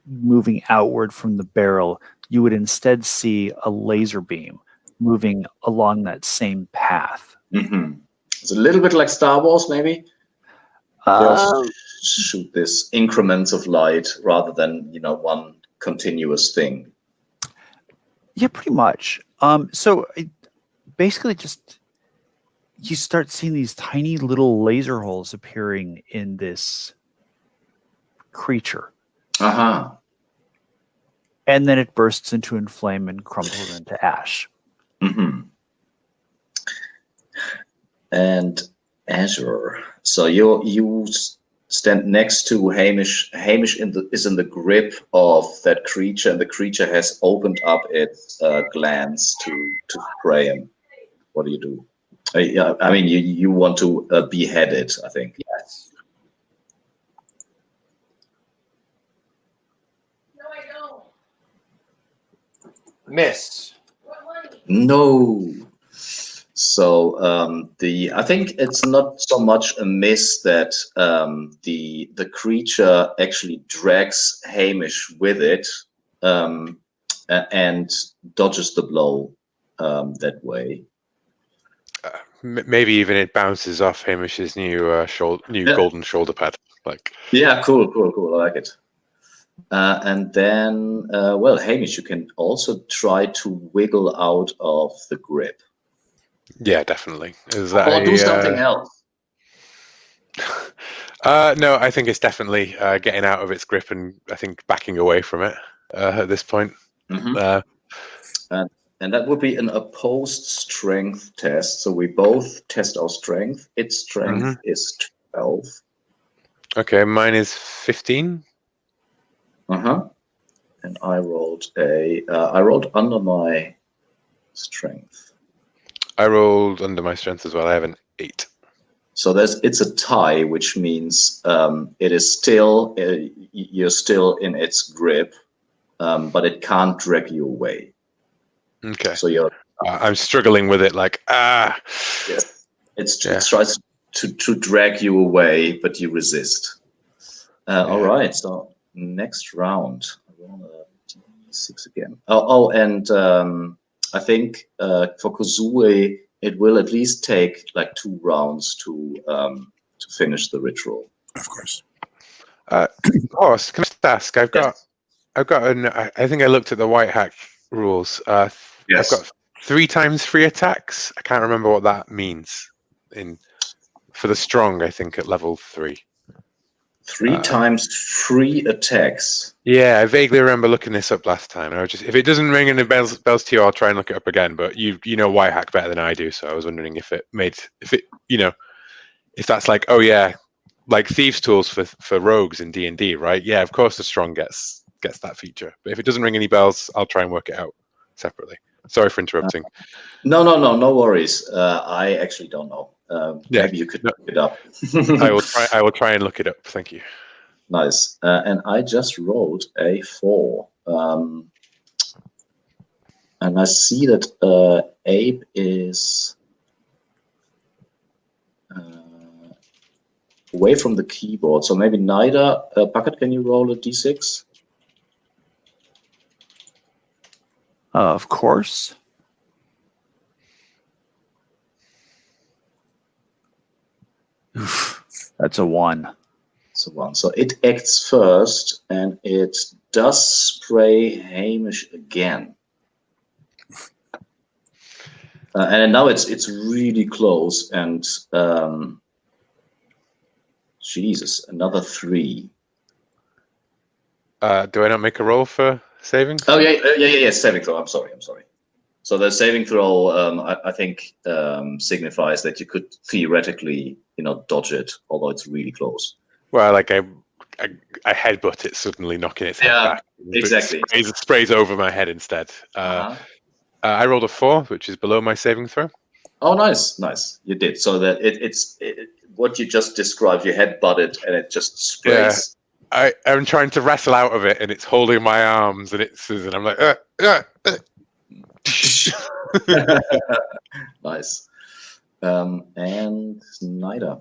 moving outward from the barrel, you would instead see a laser beam moving along that same path. It's a little bit like Star Wars, maybe. They also shoot this increments of light rather than one continuous thing. Yeah, pretty much. So basically, just you start seeing these tiny little laser holes appearing in this creature. And then it bursts into a flame and crumbles into ash. And Azure. So you stand next to Hamish. Hamish is in the grip of that creature, and the creature has opened up its glands to spray him. What do you do? I mean, you want to behead it, I think. Yes. No, I don't. Miss. No. So I think it's not so much a miss that the creature actually drags Hamish with it and dodges the blow that way. Maybe even it bounces off Hamish's new golden shoulder pad. Yeah, cool. I like it. And then, well, Hamish, you can also try to wiggle out of the grip. Yeah, definitely. Is that Or do something else. No, I think it's definitely getting out of its grip and I think backing away from it at this point. Mhm. And that would be an opposed strength test. So we both test our strength. Its strength is 12. Okay, mine is 15. And I rolled I rolled under my strength. I rolled under my strength as well. I have an 8. So it's a tie, which means it is still you're still in its grip, but it can't drag you away. Okay. So you're I'm struggling with it. Like yes, it tries to drag you away, but you resist. All right. So next round, I roll a d6 again. And I think for Kozue, it will at least take like 2 rounds to finish the ritual. Of course. Horse, can I just ask? I've got I think I looked at the white hack rules. I've got 3 times 3 attacks. I can't remember what that means for the strong. I think at level 3. 3 times 3 attacks. Yeah, I vaguely remember looking this up last time. I was just, if it doesn't ring any bells to you, I'll try and look it up again. But you know white hack better than I do, so I was wondering if that's like, oh yeah, like thieves' tools for rogues in D&D, right? Yeah, of course the strong gets that feature. But if it doesn't ring any bells, I'll try and work it out separately. Sorry for interrupting. No worries. I actually don't know. Maybe you could look it up. I will try and look it up. Thank you. Nice. And I just rolled a 4. And I see that Abe is away from the keyboard. So maybe neither. Bucket, can you roll a d6? Of course. Oof, that's a 1. It's a 1. So it acts first, and it does spray Hamish again. And now it's really close, and Jesus, another 3. Do I not make a roll for saving? Oh yeah. Saving throw. I'm sorry. So the saving throw, I think, signifies that you could theoretically, dodge it, although it's really close. Well, like I headbutt it, suddenly knocking its head back. Exactly. It sprays over my head instead. I rolled a 4, which is below my saving throw. Oh, nice. You did. So that it's what you just described. You headbutt it, and it just sprays. Yeah. I'm trying to wrestle out of it, and it's holding my arms, and and I'm like, Nice. And Snyder.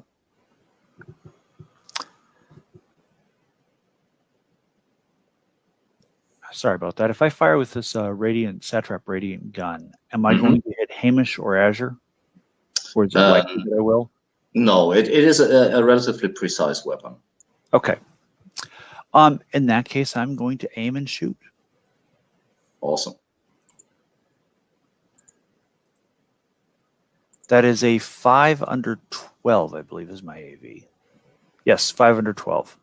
Sorry about that. If I fire with this Satrap Radiant gun, am I going to hit Hamish or Azure? Or is it likely that I will? No, it is a relatively precise weapon. Okay. In that case, I'm going to aim and shoot. Awesome. That is a 5 under 12, I believe, is my AV. Yes, 5 under 12.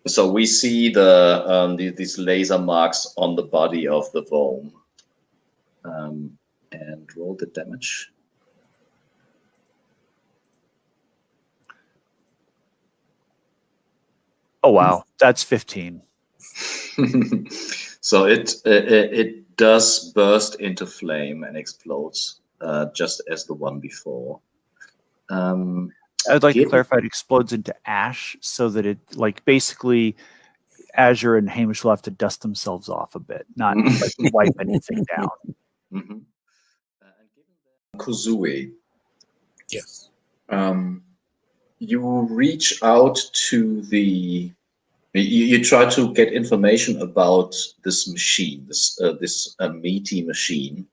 So we see these laser marks on the body of the Vome. And roll the damage. Oh wow, that's 15. So it does burst into flame and explodes, just as the one before. I'd like to clarify it explodes into ash, so that it basically Azure and Hamish will have to dust themselves off a bit, not wipe anything down. Mm-hmm. Kozue. Yes. You reach out to you try to get information about this machine, this meaty machine.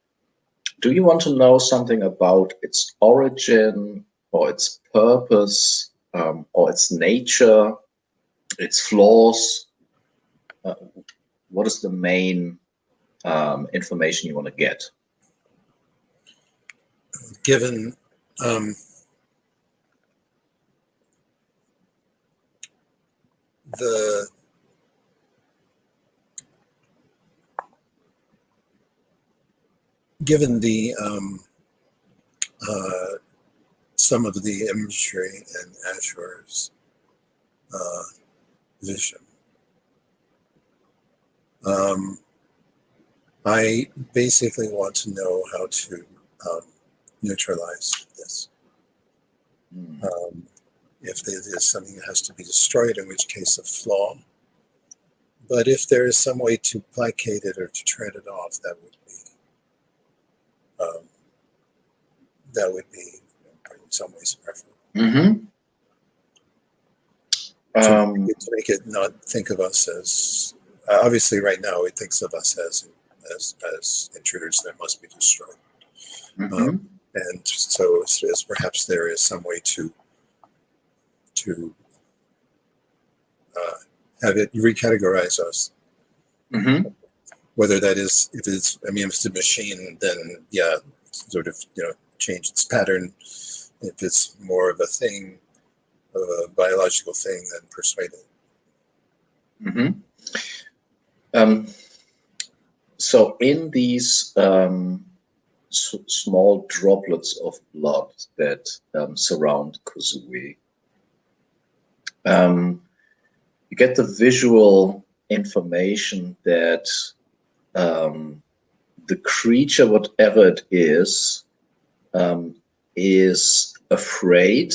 Do you want to know something about its origin, or its purpose, or its nature, its flaws? What is the main information you want to get? Given Given the some of the imagery in Azure's vision, I basically want to know how to neutralize this. If there is something that has to be destroyed, in which case a flaw. But if there is some way to placate it or to turn it off, that would be in some ways preferable. To make it not think of us as obviously right now it thinks of us as intruders that must be destroyed. And so as perhaps there is some way to have it recategorize us. Whether that is, if it's a machine, then yeah, sort of change its pattern. If it's more of a thing, of a biological thing, then persuade it. So in these small droplets of blood that surround Kuzui, you get the visual information that the creature, whatever it is afraid,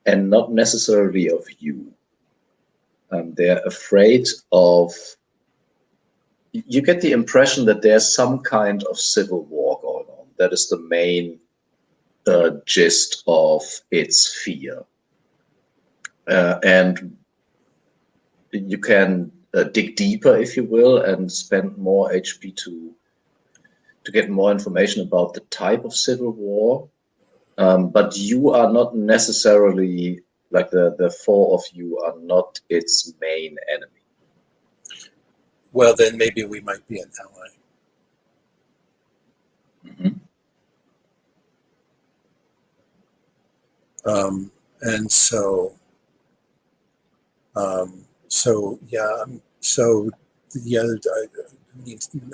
and not necessarily of you. They're afraid of. You get the impression that there's some kind of civil war going on. That is the main gist of its fear. And you can dig deeper, if you will, and spend more HP to get more information about the type of civil war. But you are not necessarily, like the four of you are not its main enemy. Well, then maybe we might be an ally. And so yeah, I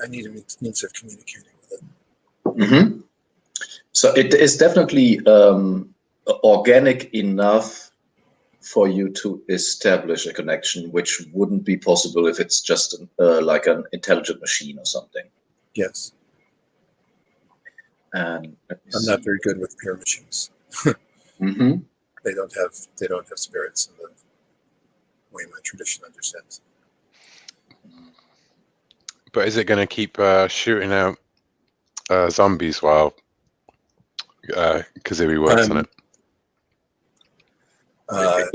need a means of communicating with it. So it is definitely organic enough for you to establish a connection, which wouldn't be possible if it's just like an intelligent machine or something. Yes. And I'm not very good with pure machines. They don't have spirits in the way my tradition understands. But is it going to keep shooting out zombies while Kazooie works on it?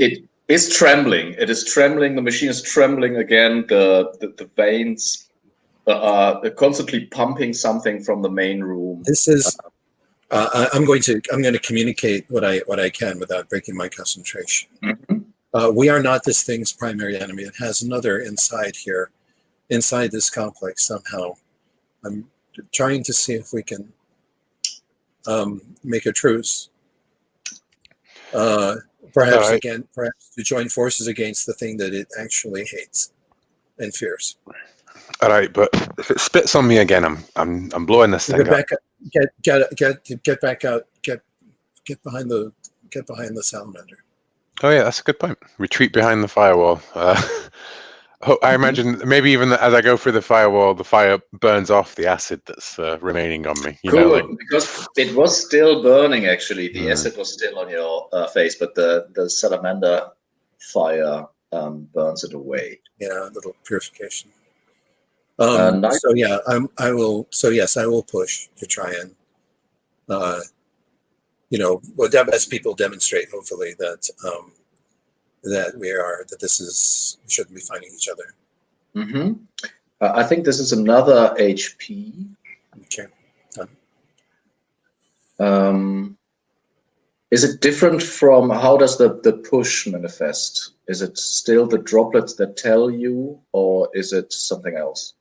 It is trembling. It is trembling. The machine is trembling again. The veins are constantly pumping something from the main room. This is. I'm going to communicate what I can without breaking my concentration. We are not this thing's primary enemy. It has another inside here, inside this complex somehow. I'm trying to see if we can make a truce. Perhaps to join forces against the thing that it actually hates and fears. All right, but if it spits on me again, I'm blowing this thing up. Get back out. Get behind the salamander. Oh yeah, that's a good point. Retreat behind the firewall. I imagine maybe even as I go through the firewall, the fire burns off the acid that's remaining on me. Because it was still burning. Actually, the acid was still on your face, but the salamander fire burns it away. Yeah, a little purification. So yeah, I will. So yes, I will push to try and, as people demonstrate, hopefully that we shouldn't be fighting each other. I think this is another HP. Okay. Is it different from how does the push manifest? Is it still the droplets that tell you, or is it something else?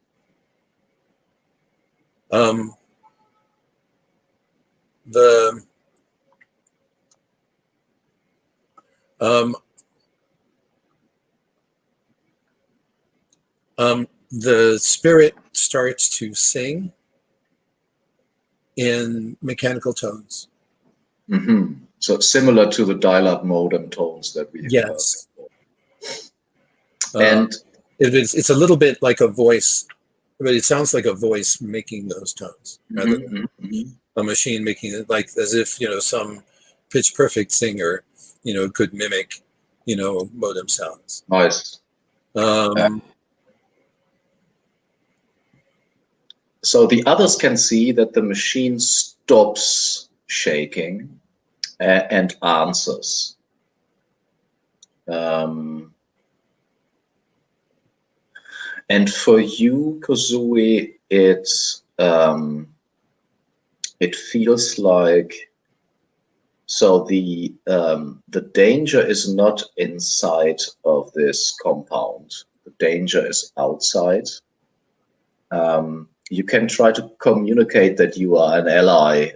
The spirit starts to sing in mechanical tones. Mm-hmm. So similar to the dial-up modem tones that we Yes. And It's a little bit like a voice, but it sounds like a voice making those tones rather than a machine making it, like as if, some pitch perfect singer, could mimic, modem sounds. nice. Um, So the others can see that the machine stops shaking and answers. And for you, Kozui, it feels like, so the danger is not inside of this compound. The danger is outside. You can try to communicate that you are an ally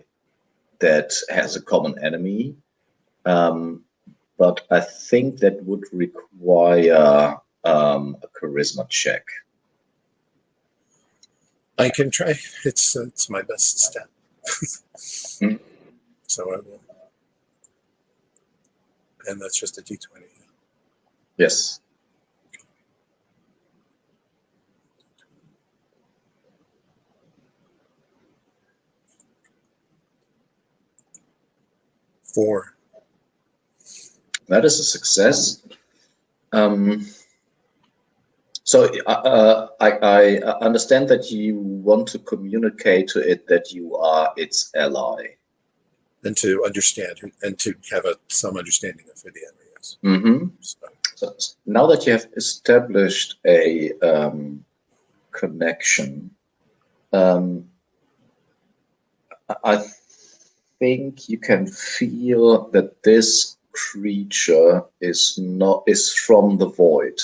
that has a common enemy, but I think that would require a charisma check. I can try. It's my best step. So I will. And that's just a D20. Yes. Four. That is a success. So I understand that you want to communicate to it that you are its ally. And to understand and to have some understanding of who the enemy is. Mm-hmm. So now that you have established a connection, I think you can feel that this creature is from the void,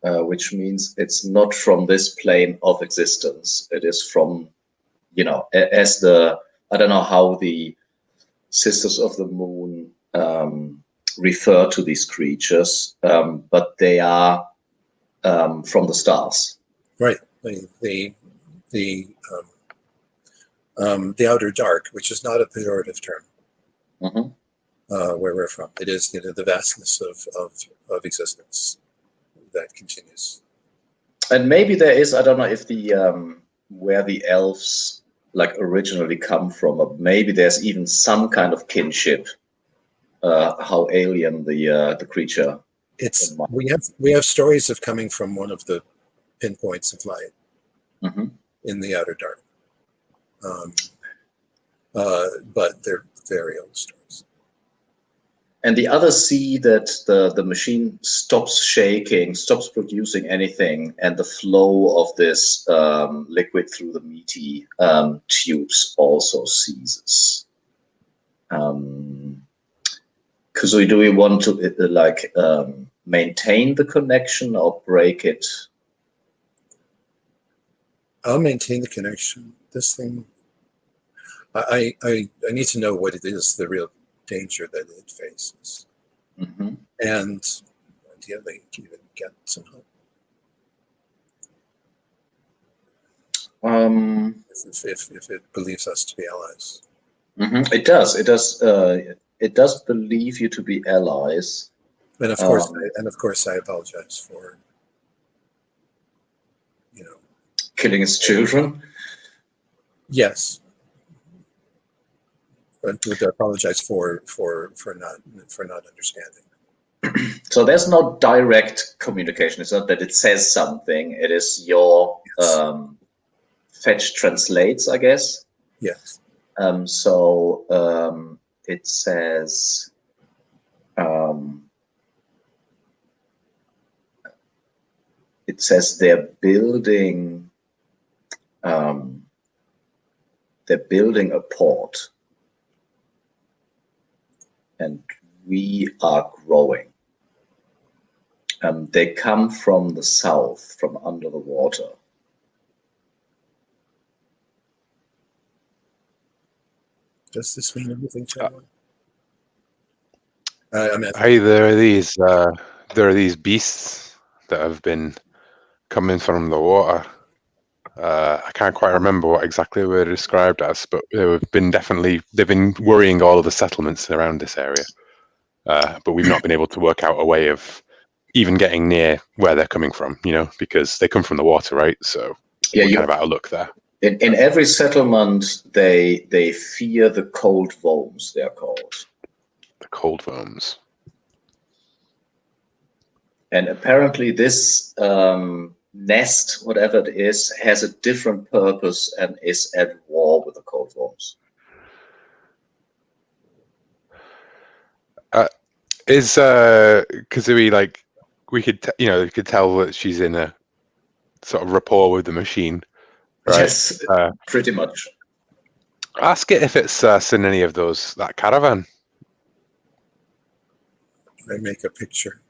which means it's not from this plane of existence. It is from, as I don't know how the Sisters of the Moon refer to these creatures, but they are from the stars. Right. The outer dark, which is not a pejorative term, where we're from. It is, the vastness of existence that continues. And maybe there is, I don't know if where the elves originally come from, or maybe there's even some kind of kinship. How alien the creature. We have stories of coming from one of the pinpoints of light in the outer dark. But they're very old stories. And the others see that the machine stops shaking, stops producing anything, and the flow of this liquid through the meaty tubes also ceases. So do we want to maintain the connection or break it? I'll maintain the connection. This thing, I need to know what it is, the real danger that it faces, and ideally even get some help. If it believes us to be allies. It does. It does believe you to be allies. And of course, I apologize for, killing its children. Yes, but would apologize for not understanding. So there's no direct communication. It's not that it says something. It is your fetch translates, I guess. Yes. So it says. It says they're building a port, and we are growing. They come from the south, from under the water. Does this mean anything to anyone? Hey, there are these beasts that have been coming from the water. I can't quite remember what exactly they were described as, but they've been worrying all of the settlements around this area. But we've not been able to work out a way of even getting near where they're coming from, because they come from the water, right? So we're kind of out of luck there. In every settlement, they fear the cold Vomes, they're called. The cold Vomes. And apparently this nest, whatever it is, has a different purpose and is at war with the cold Vomes. Is Kazooie we could you could tell that she's in a sort of rapport with the machine, right? Yes, pretty much. Ask it if it's seen any of that caravan. I make a picture.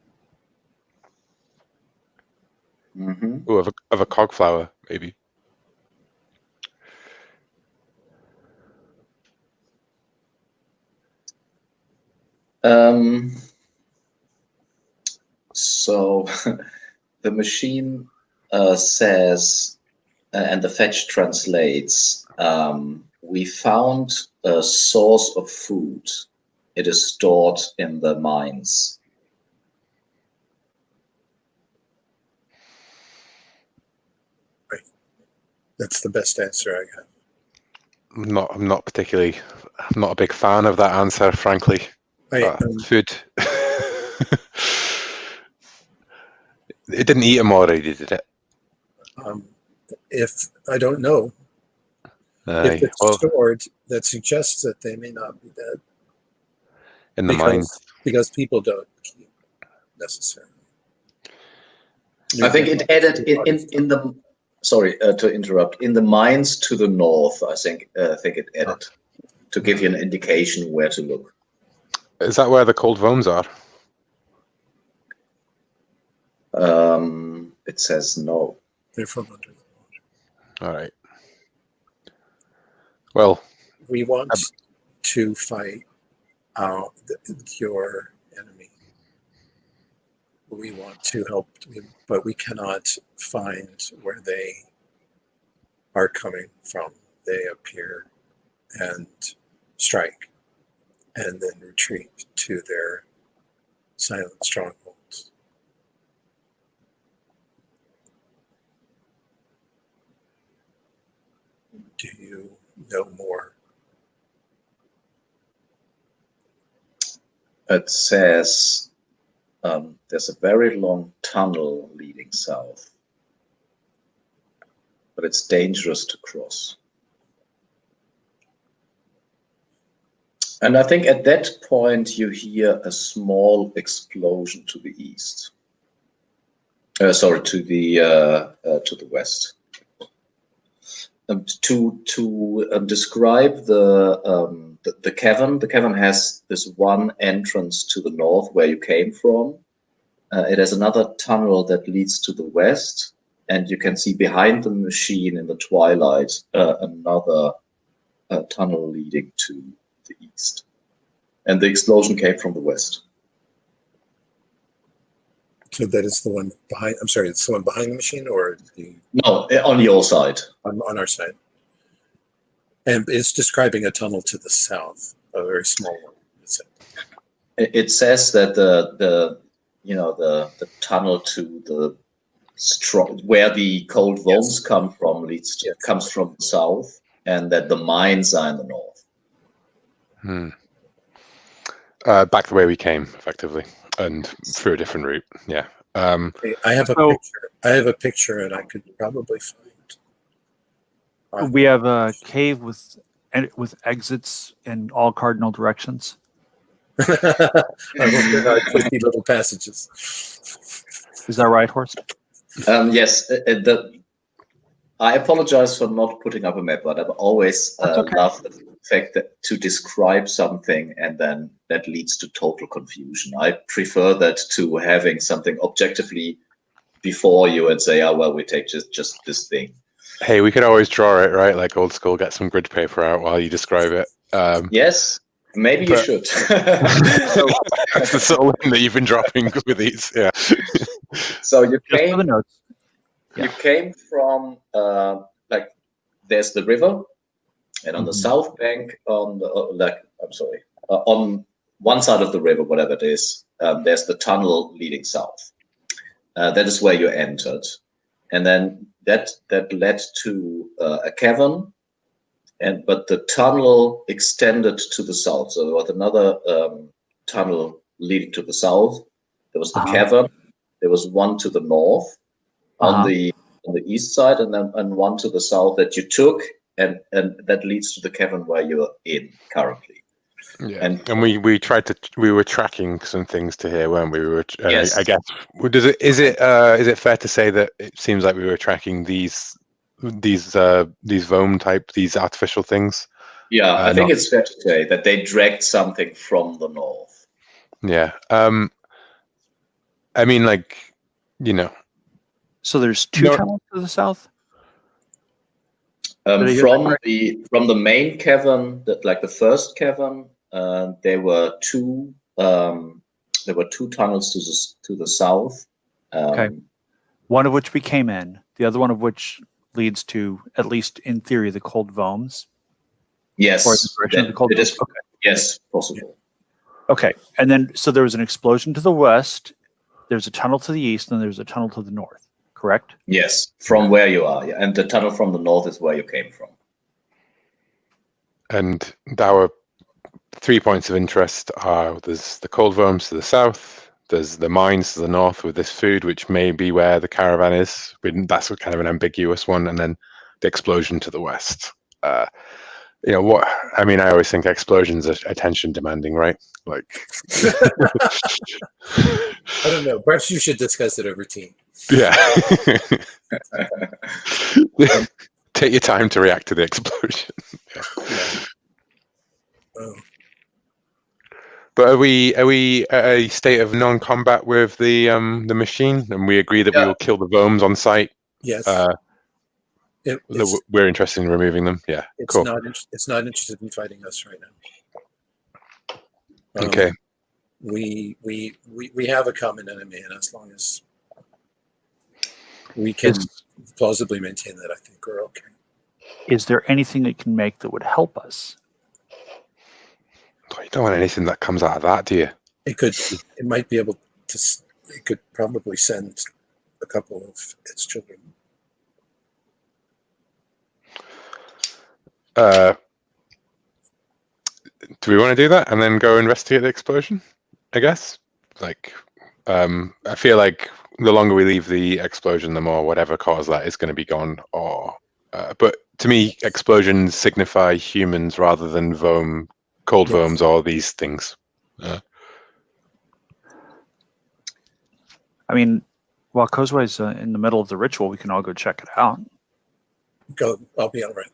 Mm-hmm. Ooh, of a cogflower, maybe. So the machine says, and the fetch translates, we found a source of food. It is stored in the mines. Right. That's the best answer I got. I'm not a big fan of that answer, frankly. Food. It didn't eat them already, did it? If I don't know, if it's stored, that suggests that they may not be dead. In the mines. Because people don't keep necessarily. I think it added in the. Sorry to interrupt. In the mines to the north, I think it added to give you an indication where to look. Is that where the cold Vomes are? It says no. They're from under the water. All right. Well, we want to fight out your enemy. We want to help, but we cannot find where they are coming from. They appear and strike and then retreat to their silent strongholds. Do you know more? It says there's a very long tunnel leading south, but it's dangerous to cross. And I think at that point you hear a small explosion to the east. Sorry, to the west. To describe the cavern has this one entrance to the north where you came from. It has another tunnel that leads to the west, and you can see behind the machine in the twilight another tunnel leading to the east. And the explosion came from the west. So that is the one behind. I'm sorry, it's the one behind the machine, or no, on your side, on our side. And it's describing a tunnel to the south, a very small one. It says that the tunnel to the where the cold Vomes come from comes from the south, and that the mines are in the north. Back the way we came, effectively, and through a different route. Yeah. I have a picture. I have a picture, and I could probably find. We have a cave with exits in all cardinal directions. Twisty little passages. Is that right, Horst? Yes. I apologize for not putting up a map, but I've always loved the fact that to describe something and then that leads to total confusion. I prefer that to having something objectively before you and say, oh, well, we take just this thing. Hey, we could always draw it, right? Like old school, get some grid paper out while you describe it. Yes. Maybe you should. That's the sort of line that you've been dropping with these. Yeah. So you Just for the came. notes. You Yeah. came from like there's the river, and on the Mhm. south bank, on the on one side of the river, whatever it is, there's the tunnel leading south. That is where you entered, and then that led to a cavern, but the tunnel extended to the south. So there was another tunnel leading to the south. There was the cavern. There was one to the north on the east side, and one to the south that you took, and that leads to the cavern where you're in currently. Yeah, And we were tracking some things to here, weren't we? We were, yes. I guess. Is it fair to say that it seems like we were tracking these Vome type, these artificial things? Yeah, I think it's fair to say that they dragged something from the north. Yeah. I mean, like, you know. So there's two tunnels to the south? From the main cavern, like the first cavern, there were two tunnels to the south. Okay. One of which we came in, the other one of which leads to, at least in theory, the cold Vomes. Yes. Or the direction of the cold Vomes. Okay. Yes, possible. Okay. And then, so there was an explosion to the west, there's a tunnel to the east, and there's a tunnel to the north, correct? Yes, from where you are. Yeah. And the tunnel from the north is where you came from. And our 3 points of interest are: there's the cold Vomes to the south, there's the mines to the north with this food, which may be where the caravan is. That's kind of an ambiguous one. And then the explosion to the west. You know what? I mean, I always think explosions are attention demanding, right? Like, I don't know. Perhaps you should discuss it over tea. Yeah. Take your time to react to the explosion. Yeah. Oh. But are we at a state of non-combat with the machine, and we agree that we will kill the Vomes on site? Yes. We're interested in removing them. Yeah. It's cool. It's not interested in fighting us right now. Okay. We have a common enemy, and as long as we can plausibly maintain that, I think we're okay. Is there anything it can make that would help us? You don't want anything that comes out of that, do you? It might be able to. It could probably send a couple of its children. Do we want to do that and then go investigate the explosion? I guess. Like, I feel like the longer we leave the explosion, the more whatever caused that is going to be gone. But to me, explosions signify humans rather than cold Vomes or these things. I mean, while Kozway's in the middle of the ritual, we can all go check it out. Go. I'll be all right.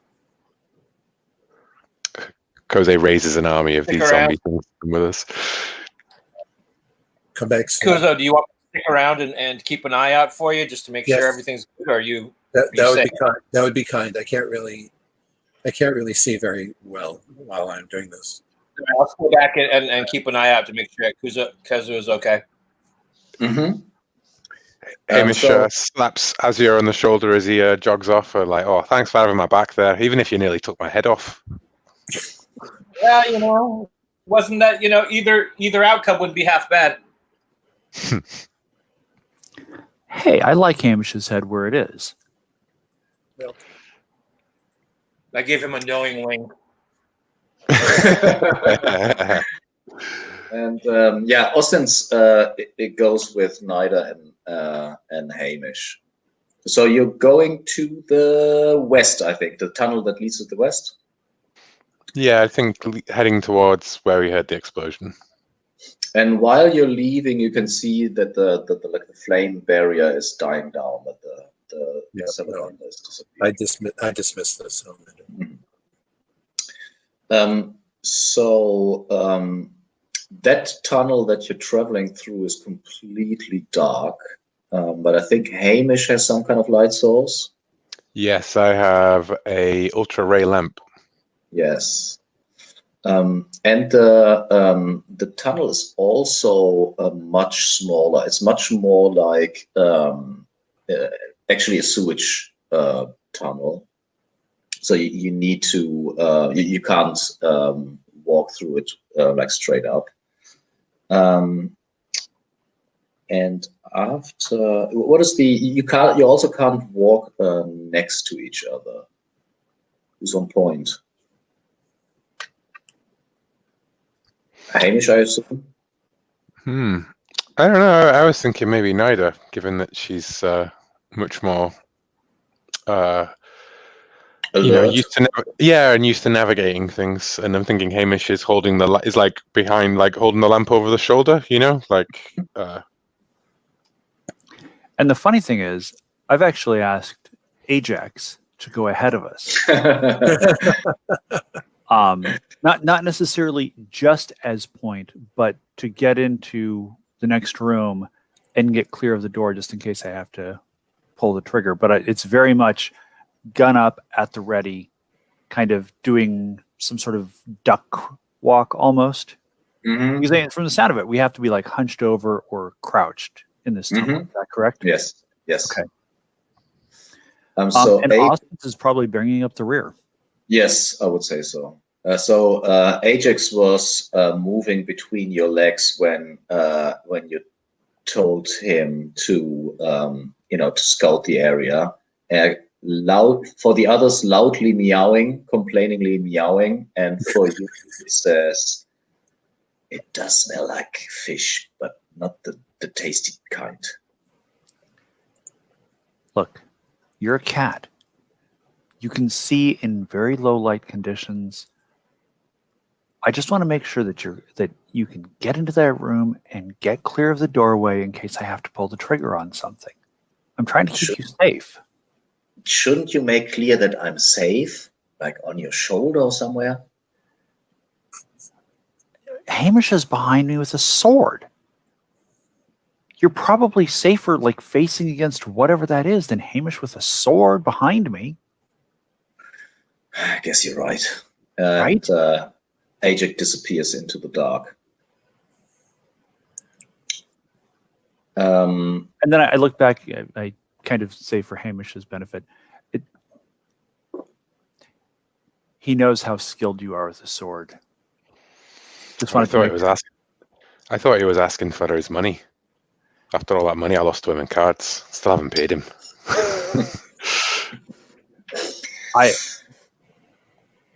Koze raises an army of these zombie things with us. Come back soon. Kozo, do you want to stick around and keep an eye out for you just to make sure everything's good? Or are you? That would be kind. That would be kind. I can't really see very well while I'm doing this. I'll go back and keep an eye out to make sure Kozo is okay. Mm-hmm. Hamish slaps Azir on the shoulder as he jogs off. Like, oh, thanks for having my back there, even if you nearly took my head off. Well, wasn't that, either outcome wouldn't be half bad. Hey, I like Hamish's head where it is. Well, I gave him a knowing wink. And Austin's it goes with Nida and Hamish. So you're going to the west, I think, the tunnel that leads to the west. Yeah, I think heading towards where we heard the explosion. And while you're leaving, you can see that the flame barrier is dying down. That I dismissed this. That tunnel that you're traveling through is completely dark. But I think Hamish has some kind of light source. Yes, I have a ultra ray lamp. Yes. And the tunnel is also much smaller. It's much more like actually a sewage tunnel. So you need to you can't walk through it like straight up. And after what is the you also can't walk next to each other. Who's on point? Hamish, I assume. I don't know. I was thinking maybe neither, given that she's much more, used to used to navigating things. And I'm thinking Hamish is holding is like behind, like holding the lamp over the shoulder. Like. And the funny thing is, I've actually asked Ajax to go ahead of us. Not necessarily just as point, but to get into the next room and get clear of the door just in case I have to pull the trigger. But it's very much gun up at the ready, kind of doing some sort of duck walk almost. Mm-hmm. Because from the sound of it, we have to be like hunched over or crouched in this tunnel. Is that correct? Yes. Okay. So and Austin is probably bringing up the rear. Yes, I would say so. So Ajax was moving between your legs when you told him to to scout the area. Loud for the others, loudly meowing, complainingly meowing, and for you, he says, "It does smell like fish, but not the tasty kind." Look, you're a cat. You can see in very low light conditions. I just want to make sure that you can get into that room and get clear of the doorway in case I have to pull the trigger on something. I'm trying to keep you safe. Shouldn't you make clear that I'm safe, like on your shoulder or somewhere? Hamish is behind me with a sword. You're probably safer like facing against whatever that is than Hamish with a sword behind me. I guess you're right. Right? And Ajax disappears into the dark. And then I look back, I kind of say for Hamish's benefit, he knows how skilled you are with a sword. I thought he was asking for his money. After all that money I lost to him in cards, still haven't paid him.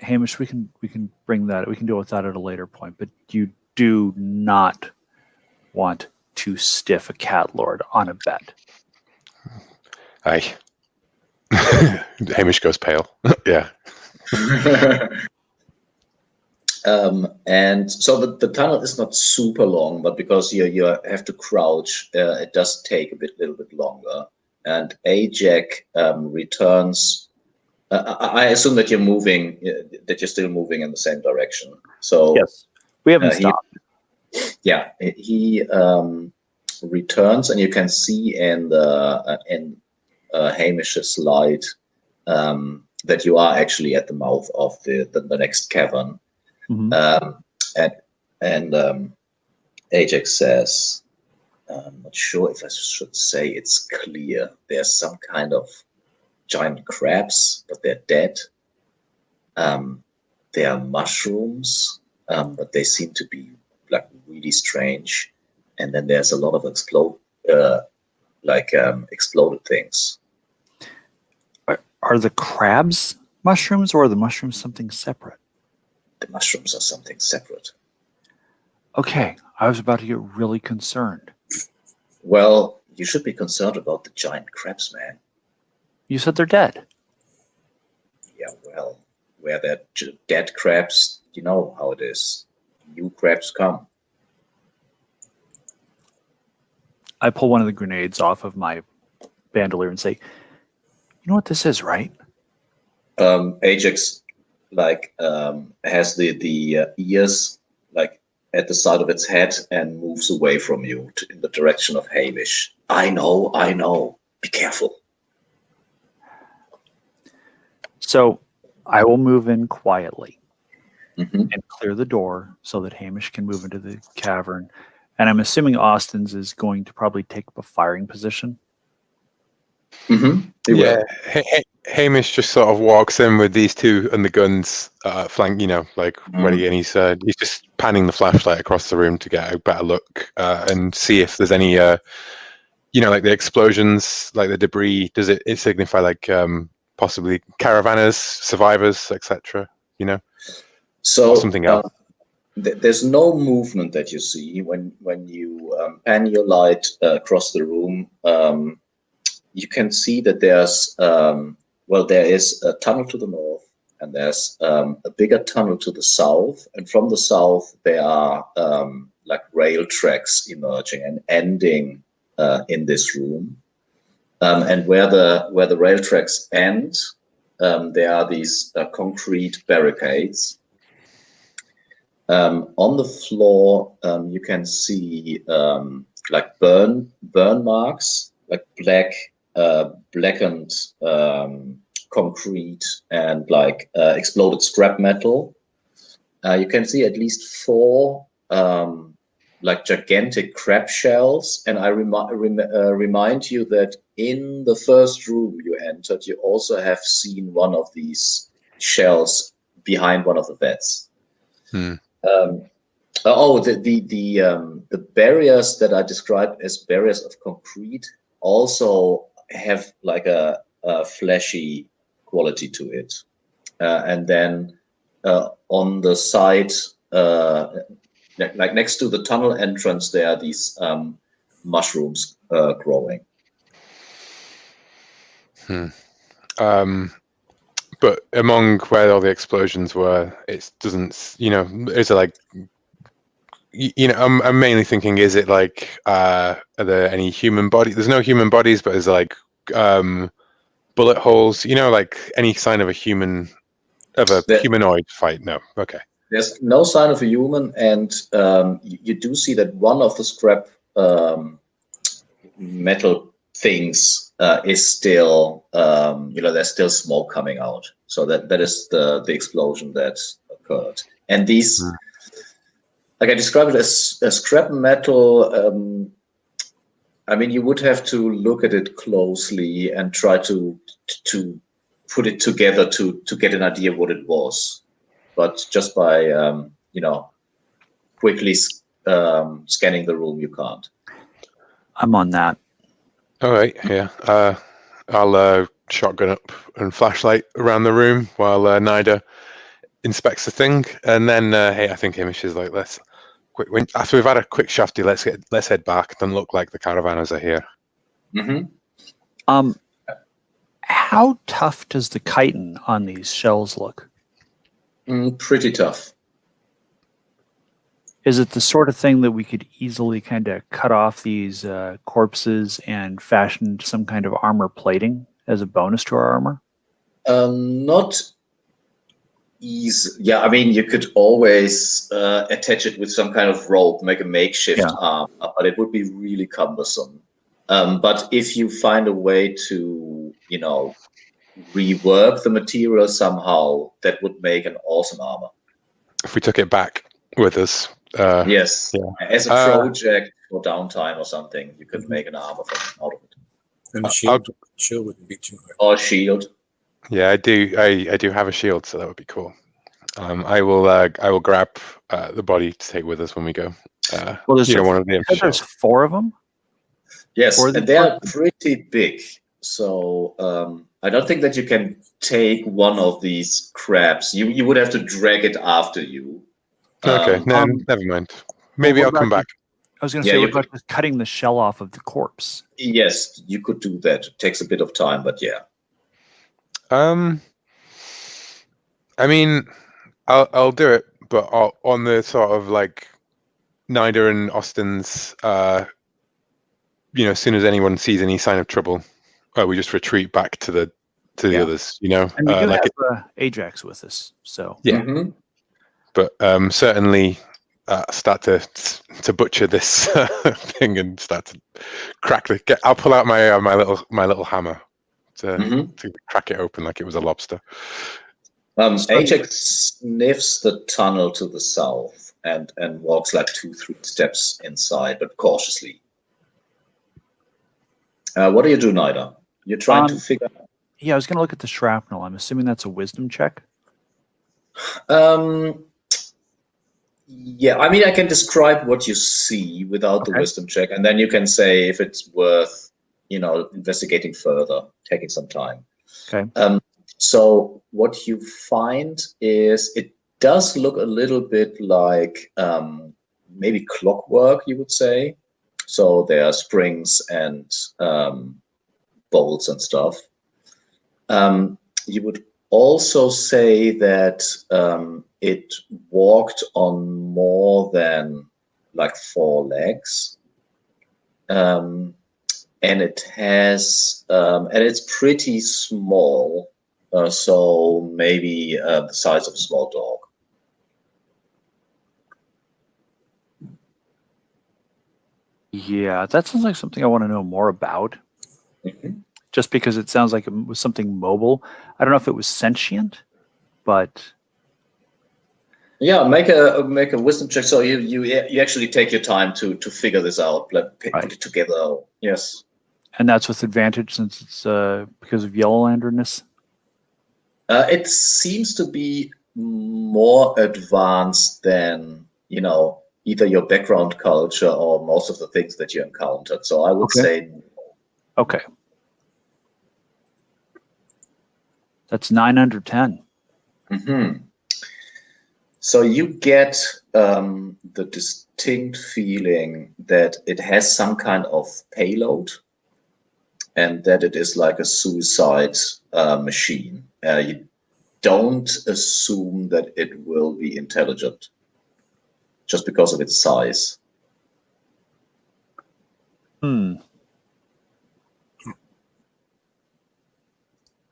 Hamish, we can bring that. We can deal with that at a later point. But you do not want to stiff a cat lord on a bet. Aye. Hamish goes pale. Yeah. And so the tunnel is not super long, but because you have to crouch, it does take a little bit longer. And Ajax returns. I assume that you're moving, that you're still moving in the same direction. So yes, we haven't stopped. He returns, and you can see in Hamish's light that you are actually at the mouth of the next cavern. Mm-hmm. And Ajax says, "I'm not sure if I should say it's clear. There's some kind of giant crabs, but they're dead. There are mushrooms, but they seem to be like really strange. And then there's a lot of exploded things." Are the crabs mushrooms, or are the mushrooms something separate? The mushrooms are something separate. Okay, I was about to get really concerned. Well, you should be concerned about the giant crabs, man. You said they're dead. Yeah, well, where they're dead crabs, you know how it is. New crabs come. I pull one of the grenades off of my bandolier and say, "You know what this is, right?" Ajax has the ears like at the side of its head and moves away from you in the direction of Hamish. I know. Be careful. So I will move in quietly. Mhm. and clear the door so that Hamish can move into the cavern. And I'm assuming Austin's is going to probably take up a firing position. He will. Hamish just sort of walks in with these two and the guns flank, ready, and he's just panning the flashlight across the room to get a better look and see if there's any, like the explosions, like the debris. Does it signify like possibly caravanners, survivors, etc.? So Or something else. There's no movement that you see when you pan your light across the room. You can see that there is a tunnel to the north, and there's a bigger tunnel to the south, and from the south there are like rail tracks emerging and ending in this room. And where the rail tracks end, there are these concrete barricades. On the floor, you can see like burn marks, like blackened concrete and like exploded scrap metal. You can see at least 4 like gigantic crab shells, and I remind you that in the first room you entered, you also have seen one of these shells behind one of the beds. The barriers that I described as barriers of concrete also have like a fleshy quality to it, and then on the side, like next to the tunnel entrance, there are these mushrooms growing. But among where all the explosions were, it doesn't, is it like, I'm mainly thinking, is it like, are there any human body? There's no human bodies, but is there like bullet holes, like any sign of a humanoid fight? No. Okay. There's no sign of a human, and you do see that one of the scrap metal things is still, there's still smoke coming out. So that is the explosion that occurred. And these, like I described it as scrap metal. I mean, you would have to look at it closely and try to put it together to get an idea of what it was. But just by quickly scanning the room, you can't. I'm on that. All right, yeah. I'll shotgun up and flashlight around the room while Nida inspects the thing, and then I think Hamish is like, after we've had a quick shafty, let's head back. It doesn't look like the caravanners are here. How tough does the chitin on these shells look? Pretty tough. Is it the sort of thing that we could easily kind of cut off these corpses and fashion some kind of armor plating as a bonus to our armor? Not easy. Yeah, I mean, you could always attach it with some kind of rope, make a makeshift arm, but it would be really cumbersome. But if you find a way to, rework the material somehow, that would make an awesome armor. If we took it back with us. Yes. Yeah. As a project or downtime or something, you could make an armor out of it. And a shield wouldn't be too hard. Or shield. Yeah, I do have a shield, so that would be cool. I will grab the body to take with us when we go. Well, there's one of the there's 4 of them. Yes, and they are pretty big. So I don't think that you can take one of these crabs. You would have to drag it after you. Okay, never mind. Maybe I'll come back. I was going to say, what about just cutting the shell off of the corpse? Yes, you could do that. It takes a bit of time, but yeah. I mean, I'll do it, but on the sort of like Nida and Austin's, as soon as anyone sees any sign of trouble, we just retreat back to the others. And we do have Ajax with us, so yeah. But certainly start to butcher this thing and start to crack I'll pull out my little hammer to crack it open like it was a lobster. Ajax sniffs the tunnel to the south and walks like 2-3 steps inside, but cautiously. What do you do, Nida? You're trying to figure out. Yeah, I was going to look at the shrapnel. I'm assuming that's a wisdom check. Yeah, I mean, I can describe what you see without the wisdom check, and then you can say if it's worth, investigating further, taking some time. Okay. So what you find is it does look a little bit like maybe clockwork, you would say. So there are springs and bolts and stuff. You would also say that it walked on more than like 4 legs. And it has, and it's pretty small. So maybe the size of a small dog. Yeah, that sounds like something I want to know more about. Mm-hmm. Just because it sounds like it was something mobile. I don't know if it was sentient, but yeah, make a wisdom check. So you actually take your time to figure this out, put it together. Yes. And that's with advantage since it's because of Yellowlanderness. It seems to be more advanced than either your background culture or most of the things that you encountered. So I would say. Okay. That's 9 under 10. Mm-hmm. So you get the distinct feeling that it has some kind of payload and that it is like a suicide machine. You don't assume that it will be intelligent just because of its size.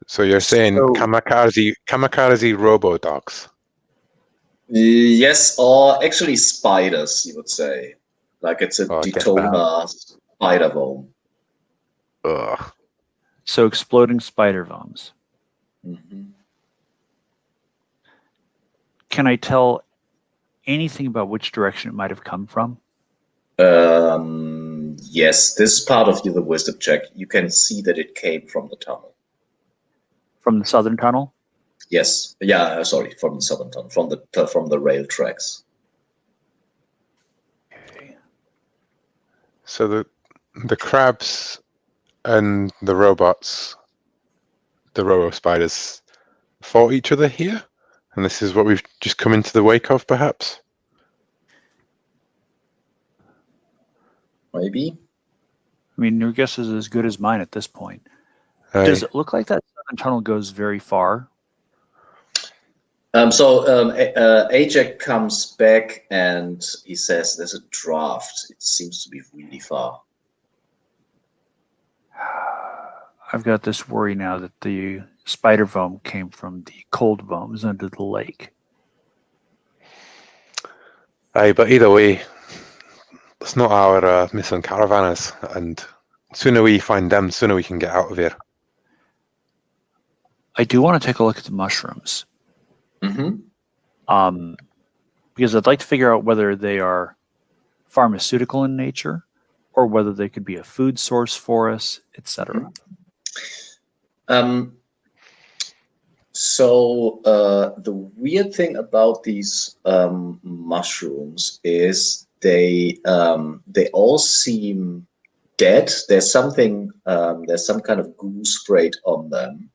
So you're saying kamikaze robo-dogs? Yes, or actually spiders, you would say. Like it's a Daytona spider Vome. Ugh. So exploding spider Vomes. Mm-hmm. Can I tell anything about which direction it might have come from? Yes, this is part of the wisdom check. You can see that it came from the tunnel. From the southern tunnel? Yes. Yeah, sorry, from the southern tunnel, from the rail tracks. Okay. So the crabs and the robots, the robo spiders, fought each other here? And this is what we've just come into the wake of, perhaps? Maybe. I mean, your guess is as good as mine at this point. Does it look like that southern tunnel goes very far? Ajak comes back and he says there's a draft. It seems to be really far. I've got this worry now that the spider Vome came from the cold Vomes under the lake. Aye, but either way, it's not our missing caravanners, and sooner we find them, sooner we can get out of here. I do want to take a look at the mushrooms. Mm-hmm. Because I'd like to figure out whether they are pharmaceutical in nature or whether they could be a food source for us, etc. So the weird thing about these mushrooms is they all seem dead. There's some kind of goo sprayed on them,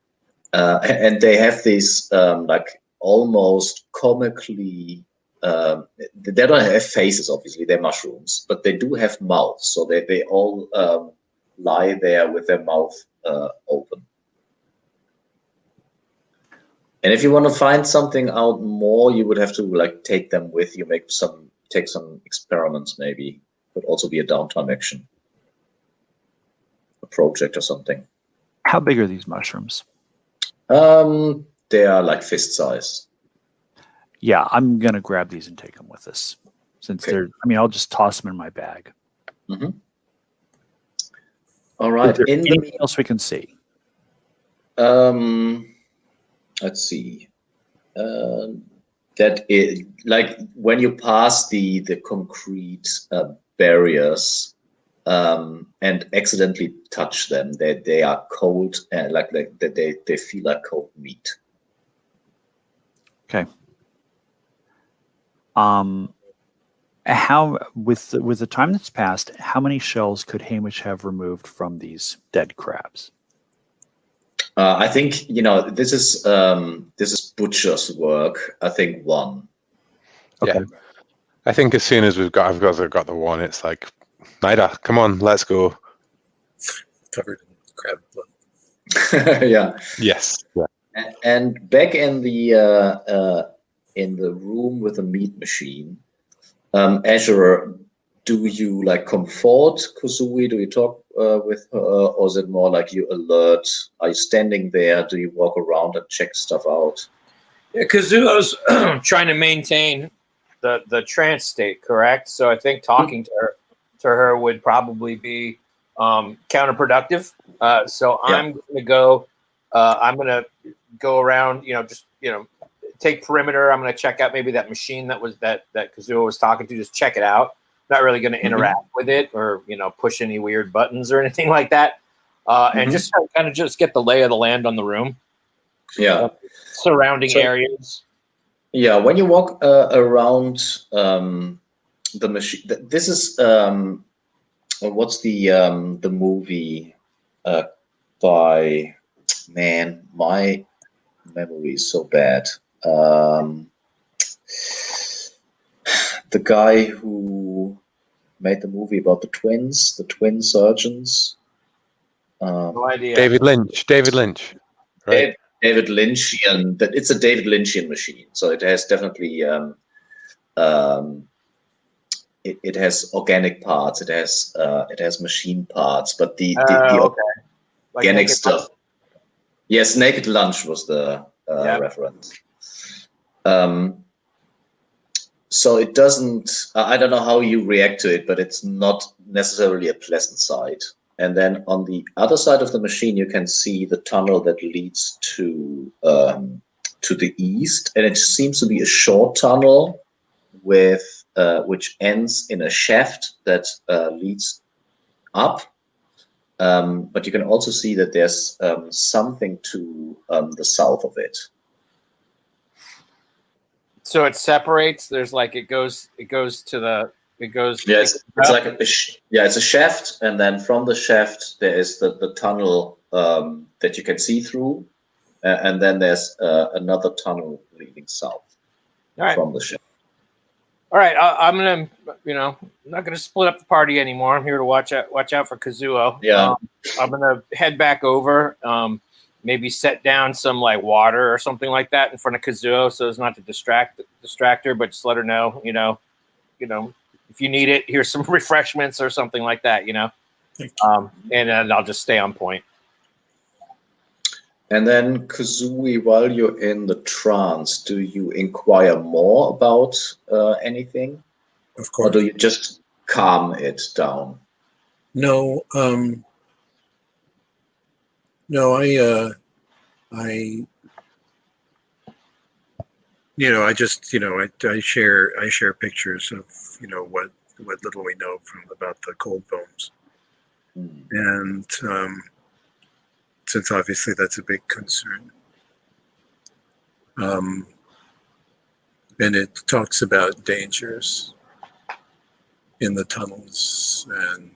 and they have these like almost comically. They don't have faces, obviously. They're mushrooms, but they do have mouths. So they all lie there with their mouth open. And if you want to find something out more, you would have to like take them with you, take some experiments maybe. Could also be a downtime action, a project or something. How big are these mushrooms? They are like fist size. Yeah, I'm gonna grab these and take them with us, since they're. I mean, I'll just toss them in my bag. Mm-hmm. All right. Is there anything else we can see? Let's see. that it, like when you pass the concrete barriers and accidentally touch them, they are cold and like they feel like cold meat. Okay. How with the time that's passed, how many shells could Hamish have removed from these dead crabs? I think this is Butcher's work. I think one. Okay. Yeah. I think as soon as I've got the one, it's like, Nida, come on, let's go. Covered in crab blood. Yeah. Yes. Yeah. And back in the room with the meat machine, Azure, do you like comfort Kuzui? Do you talk with her, or is it more like you alert? Are you standing there? Do you walk around and check stuff out? Yeah, Kazuo's trying to maintain the trance state, correct? So I think talking to her would probably be counterproductive. So Yeah. I'm gonna go around, take perimeter. I'm gonna check out maybe that machine that Kazuo was talking to. Just check it out. Not really gonna interact with it or push any weird buttons or anything like that. And just kind of just get the lay of the land on the room. Yeah. Surrounding areas. Yeah, when you walk around the machine, this is what's the movie by, man, my memory is so bad. The guy who made the movie about the twin surgeons. No idea. David Lynch. Right? David Lynchian. It's a David Lynchian machine, so it has definitely it has organic parts. It has machine parts, but the organic stuff. Yes, Naked Lunch was the reference. So it doesn't. I don't know how you react to it, but it's not necessarily a pleasant sight. And then on the other side of the machine, you can see the tunnel that leads to the east, and it seems to be a short tunnel with which ends in a shaft that leads up. But you can also see that there's something to the south of it. So it separates. There's like it goes to the. Yes, it's like it's a shaft, and then from the shaft there is the tunnel that you can see through, and then there's another tunnel leading south from the shaft. All right, I'm gonna, I'm not gonna split up the party anymore. I'm here to watch out for Kazuo. Yeah, I'm gonna head back over. Maybe set down some like water or something like that in front of Kazuo, so as not to distract her, but just let her know, if you need it, here's some refreshments or something like that, and I'll just stay on point. And then Kuzui, while you're in the trance, do you inquire more about anything? Of course. Or do you just calm it down? No, I just, I share pictures of, what little we know about the cold bones. And since obviously that's a big concern. And it talks about dangers in the tunnels and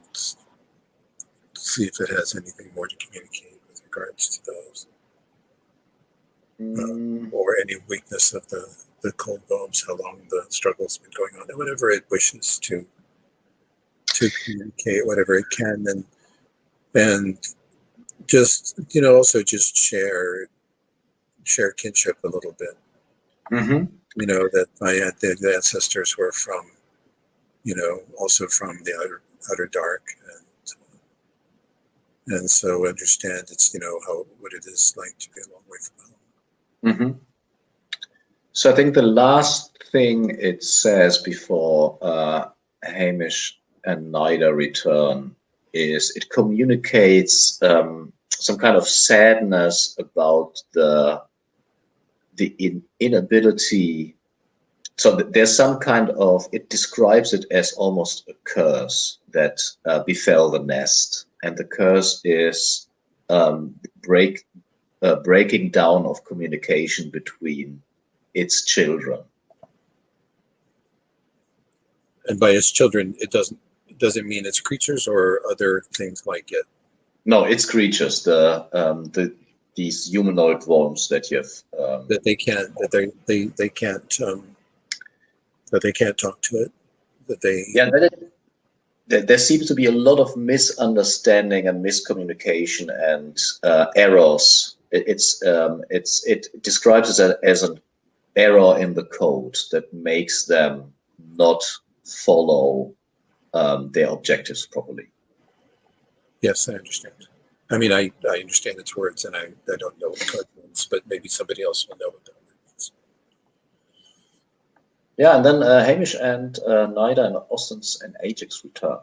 see if it has anything more to communicate with regards to those. Or any weakness of the cold bones, how long the struggle's been going on, and whatever it wishes to communicate, whatever it can, and just also just share kinship a little bit. That the ancestors were from, also from the outer dark, and so understand it's what it is like to be a long way from home. So I think the last thing it says before Hamish and Nida return is it communicates some kind of sadness about the inability. So there's some kind of, it describes it as almost a curse that befell the nest, and the curse is breaking down of communication between its children. And by its children, it doesn't mean its creatures or other things like it. No, it's creatures. These humanoid worms that you have. That they can't talk to it. That they. Yeah, there seems to be a lot of misunderstanding and miscommunication and errors. It describes it as an error in the code that makes them not follow their objectives properly. Yes, I understand. I mean, I understand its words, and I don't know what code means, but maybe somebody else will know what that word means. Yeah, and then Hamish and Nida and Austin's and Ajax return.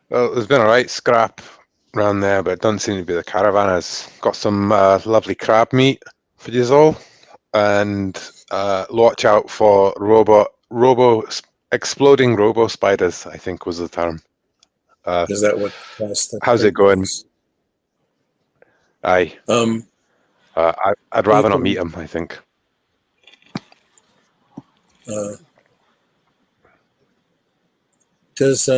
Well, there's been a right scrap around there, but it doesn't seem to be the caravanners. Got some lovely crab meat for you all, and watch out for exploding robo spiders, I think was the term. Is that what? How's it going? Aye. I'd rather not meet him, I think. Does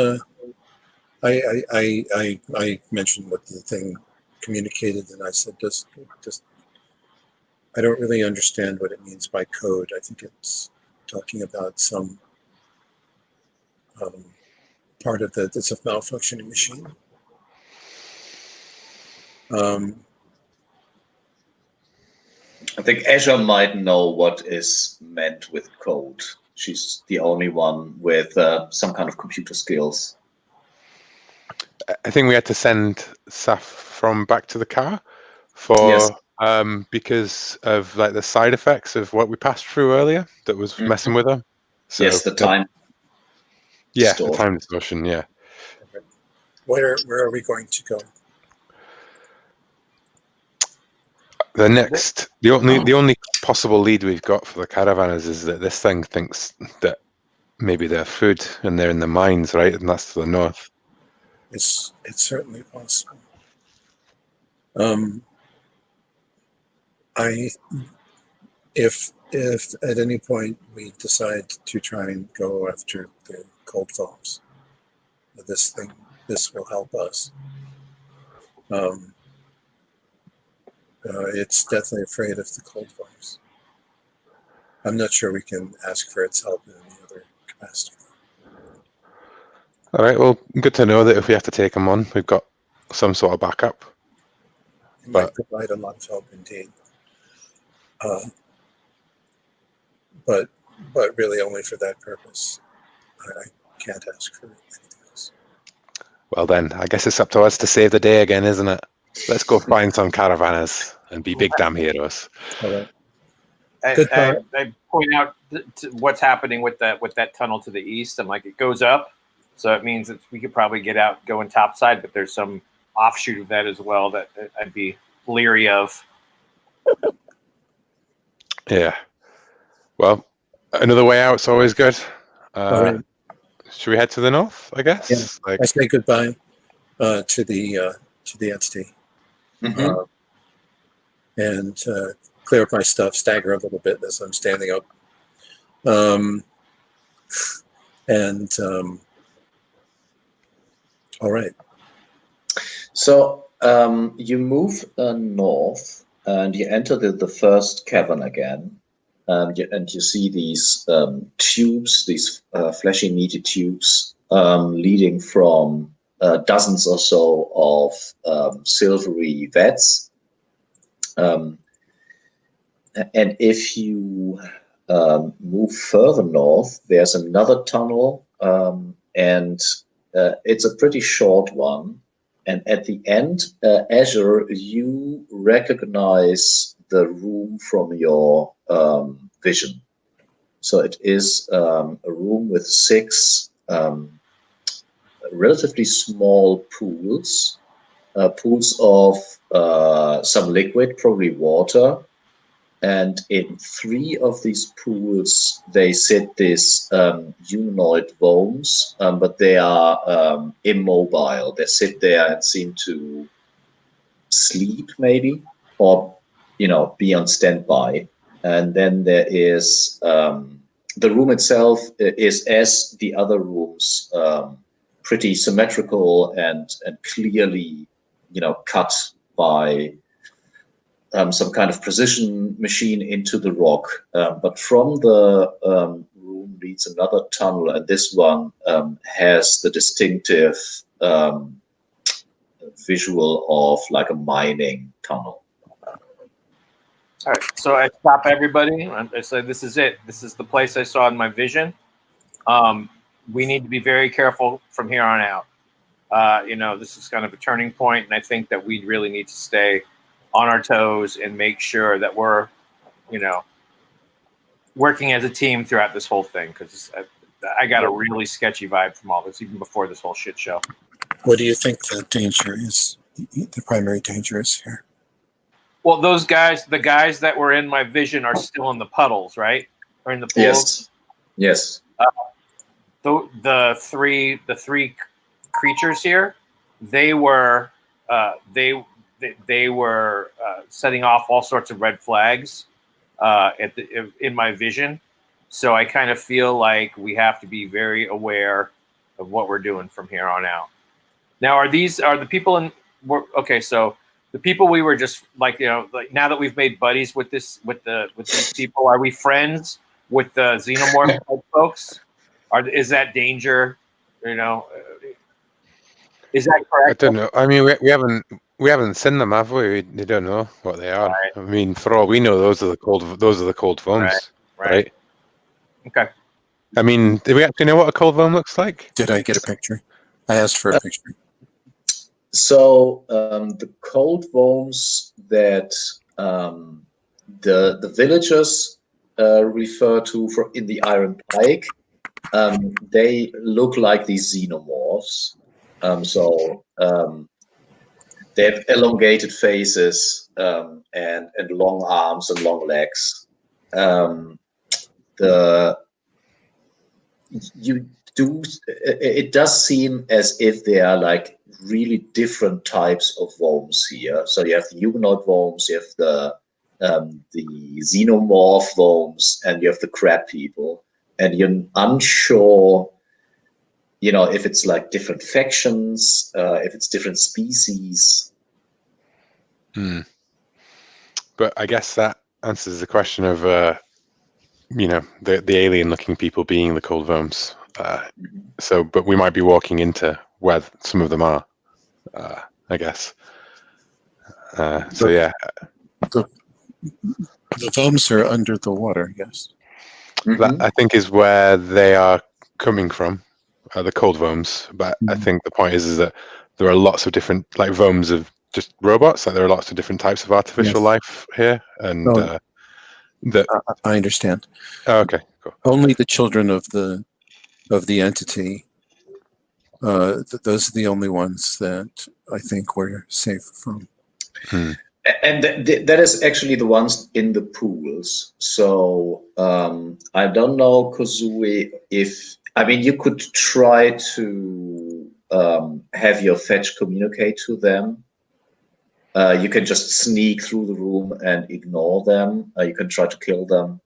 I mentioned what the thing communicated, and I said, does I don't really understand what it means by code. I think it's talking about some part of it's a malfunctioning machine. I think Azure might know what is meant with code. She's the only one with some kind of computer skills. I think we had to send Saffron back to the car because of like the side effects of what we passed through earlier that was messing with her. So, yes, the time. Yeah, the time distortion. Yeah. Where are we going to go? The only possible lead we've got for the caravanners is that this thing thinks that maybe they're food and they're in the mines, right? And that's to the north. It's certainly possible. If at any point we decide to try and go after the cold foams, this will help us. It's definitely afraid of the cold foams. I'm not sure we can ask for its help in any other capacity. All right. Well, good to know that if we have to take them on, we've got some sort of backup. It might provide a lot of help indeed. But really only for that purpose. I can't ask for anything else. Well then, I guess it's up to us to save the day again, isn't it? Let's go find some caravanners and be big damn heroes. All right. I point out what's happening with that tunnel to the east. I'm like, it goes up, so it means that we could probably get out going topside, but there's some offshoot of that as well that I'd be leery of. Yeah. Well, another way out's always good. All right. Should we head to the north, I guess? Yeah. I say goodbye to the entity. And clear up my stuff, stagger a little bit as I'm standing up. All right. So you move north and you enter the first cavern again. And you see these tubes, these fleshy, meaty tubes leading from dozens or so of silvery vats. And if you move further north, there's another tunnel, and it's a pretty short one. And at the end, Azure, you recognize the room from your vision. So it is a room with 6 relatively small pools, pools of some liquid, probably water. And in 3 of these pools, they sit these humanoid vomes, but they are immobile. They sit there and seem to sleep, maybe, or be on standby. And then there is the room itself is, as the other rooms, pretty symmetrical and clearly, cut by some kind of precision machine into the rock. But from the room leads another tunnel, and this one has the distinctive visual of like a mining tunnel. All right, so I stop everybody. I say, "This is it. This is the place I saw in my vision. We need to be very careful from here on out. This is kind of a turning point, and I think that we really need to stay on our toes and make sure that we're, working as a team throughout this whole thing, because I got a really sketchy vibe from all this, even before this whole shit show." What do you think the danger is? The primary danger is here. Well, the guys that were in my vision are still in the puddles, right? Or in the pools? Yes. The three creatures here, they were setting off all sorts of red flags in my vision. So I kind of feel like we have to be very aware of what we're doing from here on out. Now, are the people okay? So the people we were just like now that we've made buddies with these people, are we friends with the xenomorph folks? Is that danger? Is that correct? I don't know. I mean, we haven't seen them, have we? They don't know what they are. Right. I mean, for all we know, those are the cold vomes, right? Okay. I mean, do we actually know what a cold vome looks like? Did I get a picture? I asked for a picture. So the cold vomes that the villagers refer to in the Iron Pike, they look like these xenomorphs. They have elongated faces and long arms and long legs. It does seem as if they are like really different types of vomes here. So you have the humanoid vomes, you have the xenomorph vomes, and you have the crab people. And you're unsure, if it's like different factions, if it's different species. But I guess that answers the question of the alien-looking people being the cold vomes. But we might be walking into where some of them are, I guess. Yeah. The vomes are under the water, yes. That, I think, is where they are coming from, the cold vomes. But I think the point is that there are lots of different, like, vomes of just robots. Like, there are lots of different types of artificial life here, and I understand. Oh, okay, cool. Only the children of the entity. Those are the only ones that I think we're safe from. And that is actually the ones in the pools. So I don't know, Kozui, you could try to have your fetch communicate to them. You can just sneak through the room and ignore them. You can try to kill them.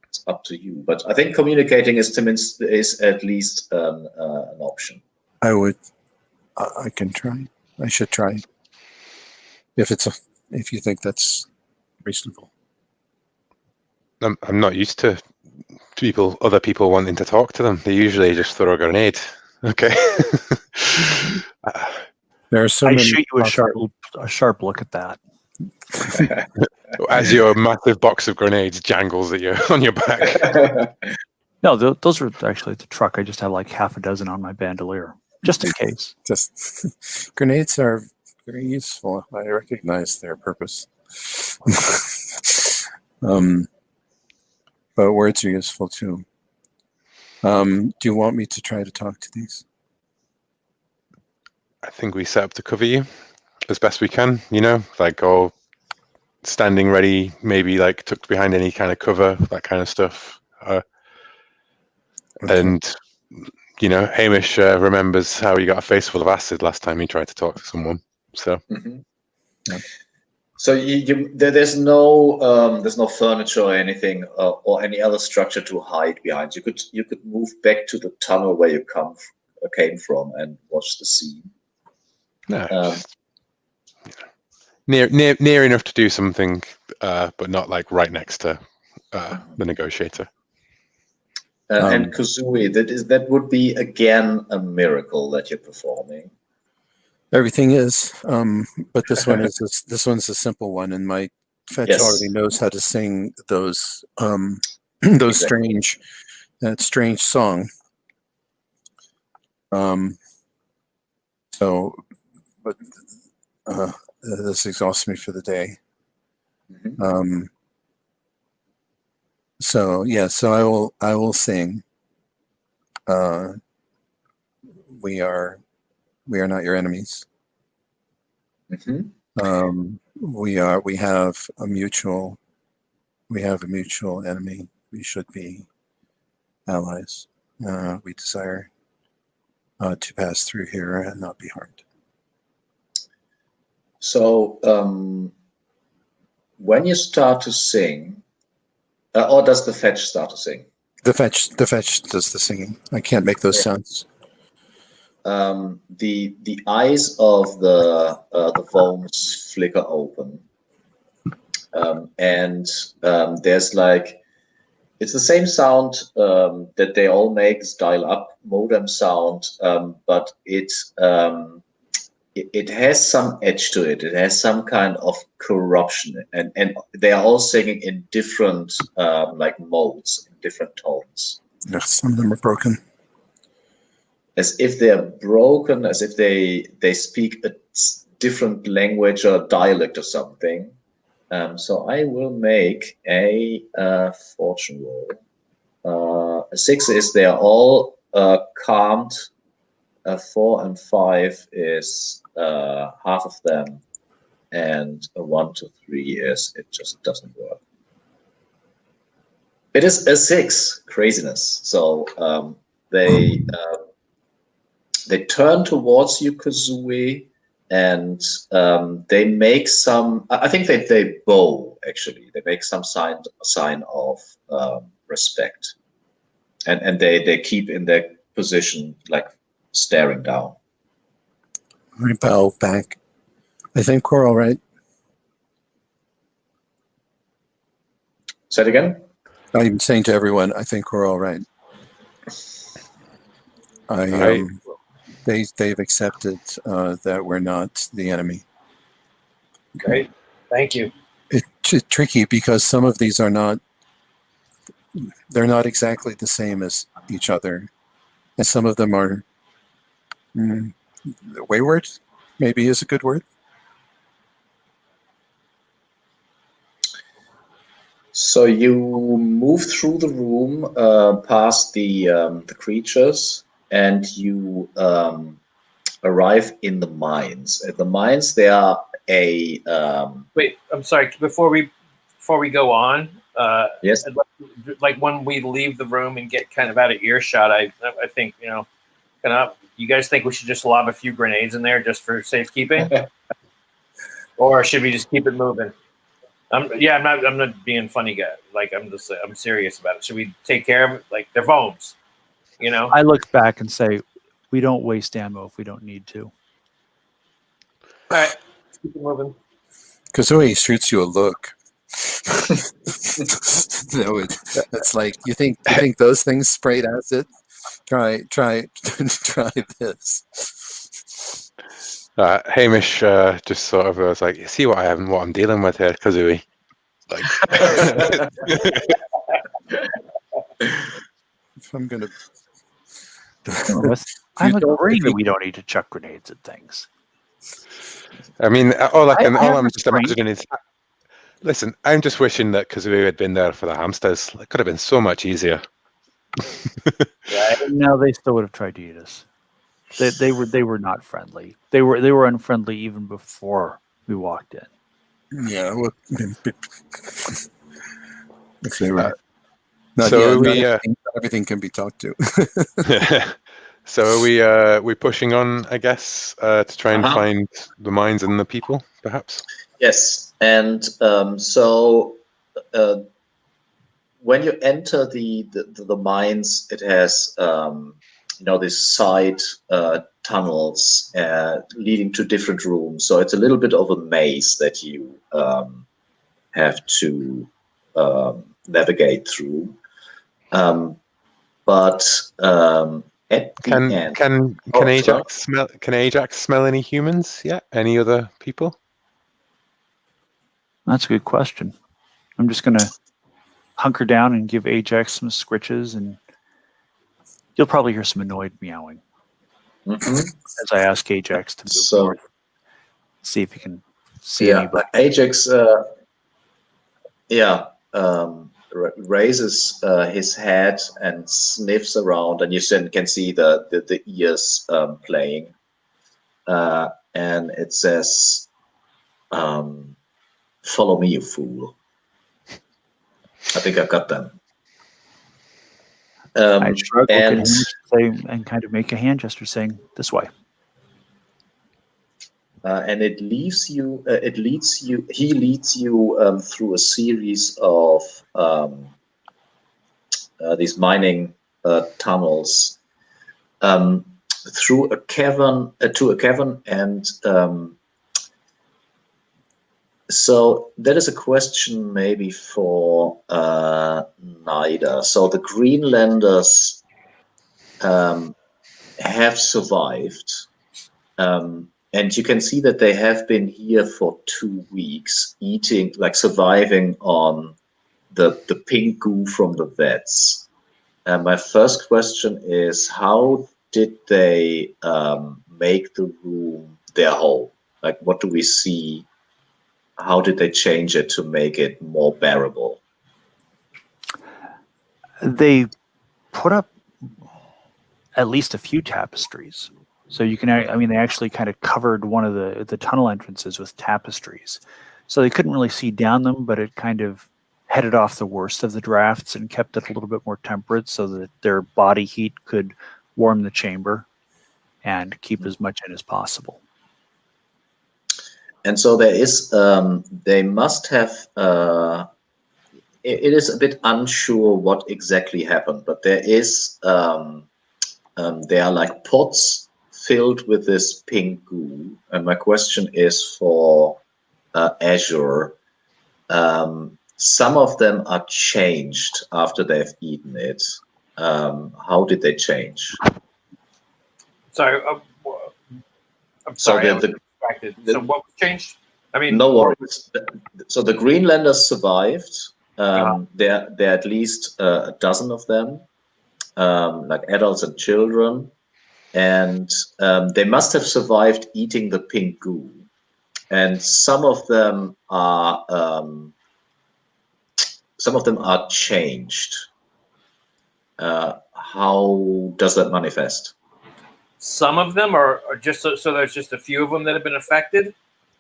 It's up to you. But I think communicating is at least an option. I can try. I should try. If you think that's reasonable. I'm not used to other people wanting to talk to them. They usually just throw a grenade. Okay. There are so I many. shoot you a sharp look at that. As your massive box of grenades jangles at you on your back. No, those are actually the truck. I just have like half a dozen on my bandolier, just in case. Just grenades are very useful. I recognize their purpose. But words are useful too. Do you want me to try to talk to these? I think we set up to cover you as best we can, you know, like all standing ready, maybe like tucked behind any kind of cover, that kind of stuff. And, you know, Hamish remembers how he got a face full of acid last time he tried to talk to someone. So, Yeah. So there's no furniture or anything or any other structure to hide behind. You could move back to the tunnel where you came from and watch the scene. no, just, you know, near enough to do something, but not like right next to the negotiator. And Kazooie, that would be again a miracle that you're performing. Everything is, but this one's a simple one, and my fetch already knows how to sing those strange song. So, but this exhausts me for the day. So yeah, so I will sing. We are not your enemies. We have a mutual enemy. We should be allies. We desire to pass through here and not be harmed. So when you start to sing, or does the fetch start to sing? The fetch does the singing. I can't make those sounds. The eyes of the Vomes flicker open, and there's like, it's the same sound that they all make, is dial-up modem sound, but it has some edge to it. It has some kind of corruption, and they are all singing in different like modes, in different tones. Yes, some of them are broken. As if they're broken, as if they speak a different language or dialect or something. So I will make a fortune roll. 6 is they are all calmed. 4 and 5 is half of them, and a 1 to 3 is it just doesn't work. It is a 6, craziness. So they turn towards you, Kazooie, and they make some. I think they bow. Actually, they make some sign of respect, and they keep in their position, like staring down. I bow back. I think we're all right. Say it again. I'm saying to everyone, I think we're all right. They've accepted that we're not the enemy. Great, thank you. It's tricky because some of these they're not exactly the same as each other, and some of them are wayward. Maybe is a good word. So you move through the room, past the creatures, and you arrive in the mines. At the mines, there are a. Wait, I'm sorry. Before we go on, yes, like when we leave the room and get kind of out of earshot, I think, you know, you guys think we should just lob a few grenades in there just for safekeeping, or should we just keep it moving? I'm not being funny, guy. Like I'm serious about it. Should we take care of it? Like they're Vomes, you know. I look back and say, we don't waste ammo if we don't need to. All right, let's keep it moving. Kazooie shoots you a look. It's like you think those things sprayed acid. Try this. Hamish just sort of was like, "See what I'm dealing with here, Kazooie." Like, if I'm gonna, I'm agreeing that we don't need to chuck grenades at things. I mean, all I'm restraint. just imagining is, listen, I'm just wishing that Kazooie had been there for the hamsters. It could have been so much easier. No, they still would have tried to eat us. They were not friendly. They were unfriendly even before we walked in. Yeah, well, if they were So not everything can be talked to. So are we pushing on, I guess, to try and find the mines and the people, perhaps? Yes, and so when you enter the mines, it has these side tunnels leading to different rooms. So it's a little bit of a maze that you have to navigate through. But at the end, can Ajax smell? Can Ajax smell any humans yet? Any other people? That's a good question. I'm just going to hunker down and give Ajax some scritches, and you'll probably hear some annoyed meowing as I ask Ajax to move north. See if you can see anybody. Ajax, raises his head and sniffs around, and you can see the ears playing, and it says, "Follow me, you fool." I think I've got them. I shrug, look at him, and kind of make a hand gesture saying, "This way." And it leads you. He leads you through a series of these mining tunnels, through a cavern to a cavern, and so that is a question maybe for Nida. So the Greenlanders have survived. And you can see that they have been here for 2 weeks, surviving on the pink goo from the vets. And my first question is, how did they make the room their home? Like, what do we see? How did they change it to make it more bearable? They put up at least a few tapestries. So you can, they actually kind of covered one of the tunnel entrances with tapestries. So they couldn't really see down them, but it kind of headed off the worst of the drafts and kept it a little bit more temperate so that their body heat could warm the chamber and keep as much in as possible. And so there is, they must have, it is a bit unsure what exactly happened, but there is, there are like pots filled with this pink goo. And my question is for Azure. Some of them are changed after they've eaten it. How did they change? Sorry, I'm sorry. I was distracted. So what was changed? I mean, no worries. So the Greenlanders survived. There are at least a dozen of them, like adults and children. And they must have survived eating the pink goo. And some of them are changed. How does that manifest? Some of them are just so there's just a few of them that have been affected.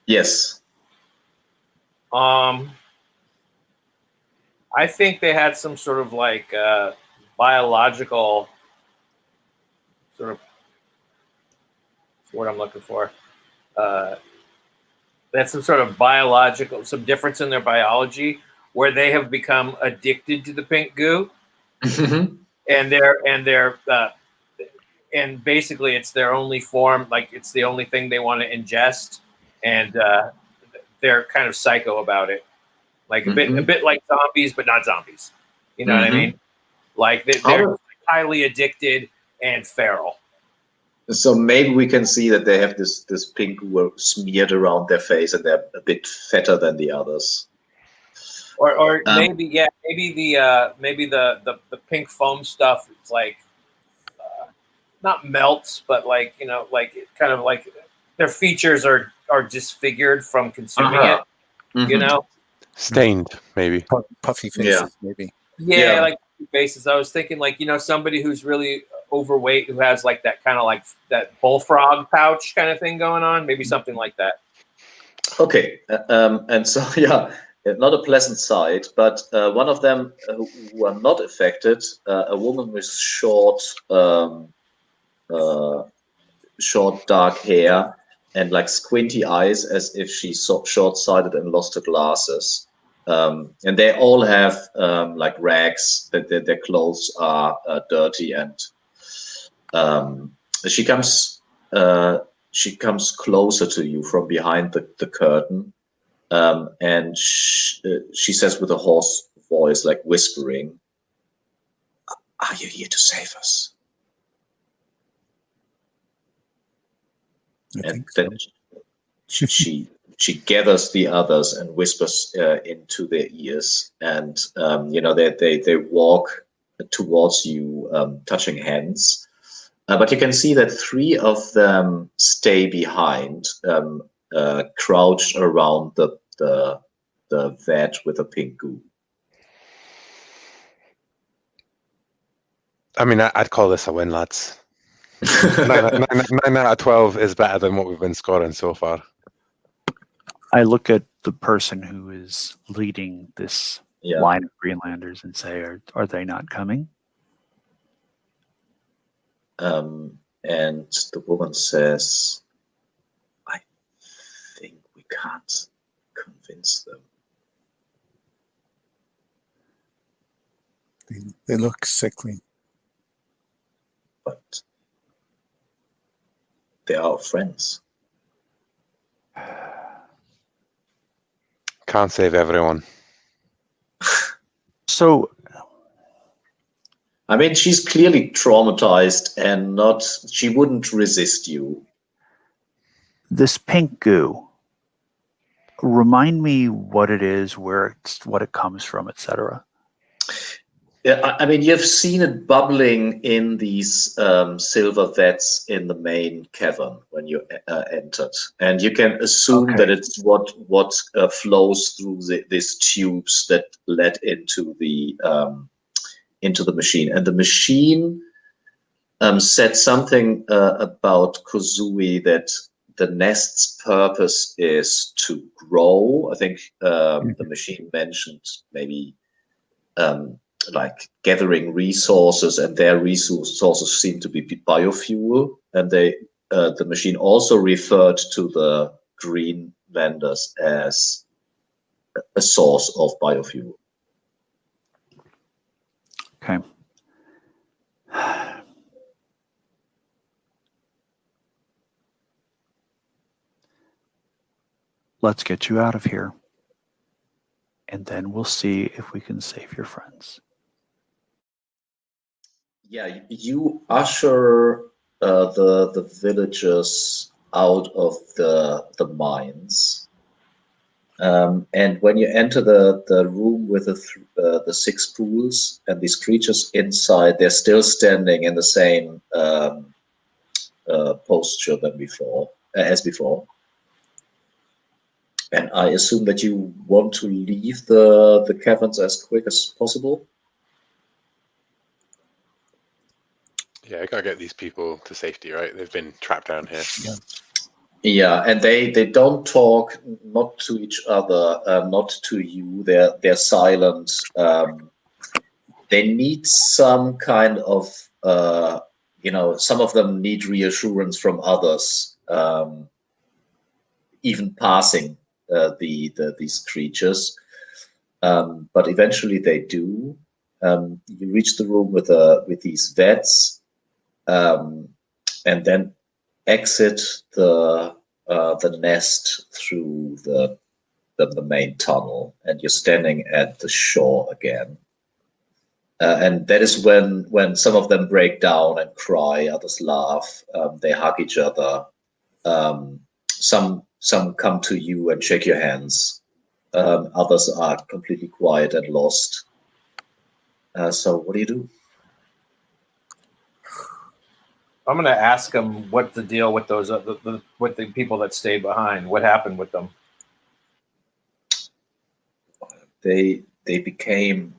Yes. I think they had some sort of like biological sort of. What I'm looking for. That's some sort of some difference in their biology where they have become addicted to the pink goo, and basically it's their only form, like it's the only thing they want to ingest, and they're kind of psycho about it, like a bit like zombies, but not zombies. You know what I mean? Like they're highly addicted and feral. So maybe we can see that they have this pink goo smeared around their face, and they're a bit fatter than the others. Or maybe the pink foam stuff is like not melts, but like like it kind of like their features are disfigured from consuming it. You know, stained maybe, puffy faces maybe. Yeah, like faces. I was thinking like somebody who's really overweight who has like that kind of like that bullfrog pouch kind of thing going on? Maybe something like that. Okay, and so yeah, not a pleasant sight. But one of them who are not affected, a woman with short dark hair and like squinty eyes, as if she's short-sighted and lost her glasses. And they all have like rags, that their clothes are dirty, and she comes closer to you from behind the curtain, and she says with a hoarse voice, like whispering, "Are you here to save us?" I And think so. then she gathers the others and whispers into their ears, and they walk towards you, touching hands. But you can see that 3 of them stay behind, crouched around the vat with the pink goo. I mean, I'd call this a win, lads. 9 out of 12 is better than what we've been scoring so far. I look at the person who is leading this Yeah. line of Greenlanders and say, are they not coming? And the woman says, "I think we can't convince them." They look sickly. But they are our friends. Can't save everyone. So I mean, she's clearly traumatized, and she wouldn't resist you. this pink goo, remind me what it is, what it comes from, etc. Yeah, I mean, you've seen it bubbling in these silver vats in the main cavern when you entered, and you can assume that it's what flows through these tubes that led into the machine. And the machine said something about Kozui, that the nest's purpose is to grow. I think the machine mentioned maybe like gathering resources, and their resources seem to be biofuel. And the machine also referred to the Greenlanders as a source of biofuel. Okay. Let's get you out of here. And then we'll see if we can save your friends. Yeah, you usher the villagers out of the mines, and when you enter the room with the 6 pools and these creatures inside, they're still standing in the same posture as before. And I assume that you want to leave the caverns as quick as possible. Yeah, I gotta get these people to safety, right? They've been trapped down here. Yeah, and they don't talk, not to each other, not to you. They're silent. They need some kind of some of them need reassurance from others, even passing these creatures. But eventually they do. You reach the room with these vets, and then exit the nest through the main tunnel, and you're standing at the shore again. And that is when some of them break down and cry, others laugh, they hug each other. Some come to you and shake your hands. Others are completely quiet and lost. So what do you do? I'm going to ask them what's the deal with those with the people that stayed behind. What happened with them? They became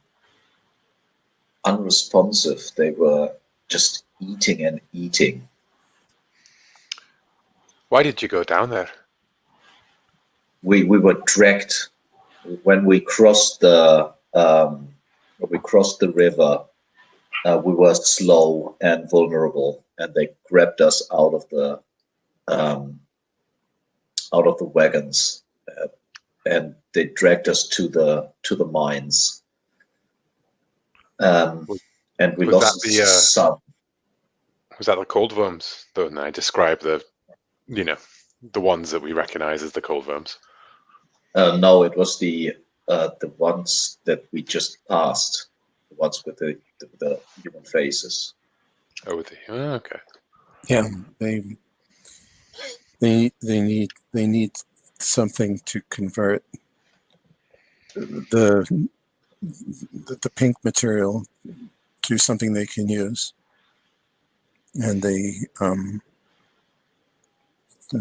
unresponsive. They were just eating and eating. Why did you go down there? We were dragged when we crossed the river. We were slow and vulnerable, and they grabbed us out of the wagons, and they dragged us to the mines. And we Was lost that the some. Was that the cold worms? Don't I describe the ones that we recognize as the cold worms? No, it was the ones that we just passed, the ones with the human faces. Oh, okay. Yeah, they need something to convert the pink material to something they can use, and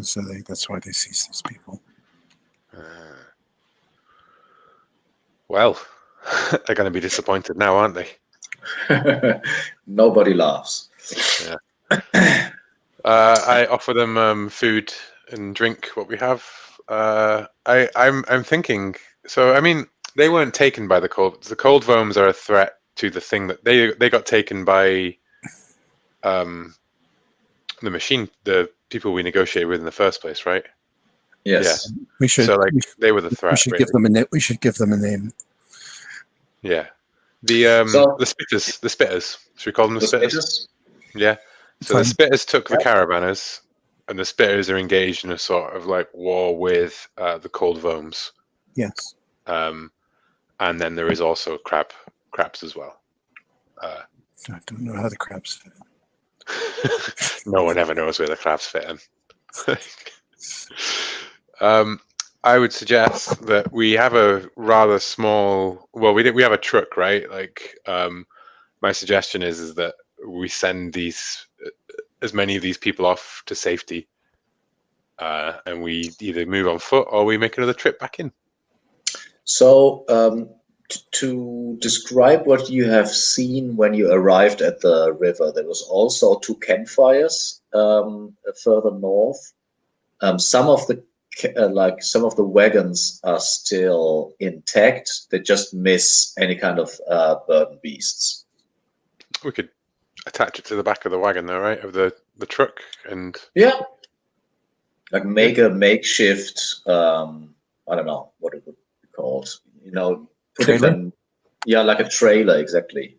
so that's why they seize these people. Well, they're going to be disappointed now, aren't they? Nobody laughs. Yeah. I offer them food and drink. What we have. I'm thinking. So I mean, they weren't taken by the cold. The cold worms are a threat to the thing that they got taken by. The machine, the people we negotiated with in the first place, right? Yes. Yeah. We should. So they were the threat. We should give them a name. We should give them a name. Yeah. The spitters. The spitters. Should we call them the spitters? Yeah. So the spitters took the caravanners, and the spitters are engaged in a sort of like war with the cold worms. Yes. And then there is also crabs as well. I don't know how the crabs fit. No one ever knows where the crabs fit in. I would suggest that we have a rather small. Well, we have a truck, right? Like, my suggestion is that we send as many of these people off to safety, and we either move on foot or we make another trip back in. So, to describe what you have seen when you arrived at the river, there was also 2 campfires further north. Some of the wagons are still intact. They just miss any kind of burden beasts. We could attach it to the back of the wagon, though, right? Of the truck, and yeah, like make a makeshift. I don't know what it would be called. Put it like a trailer, exactly.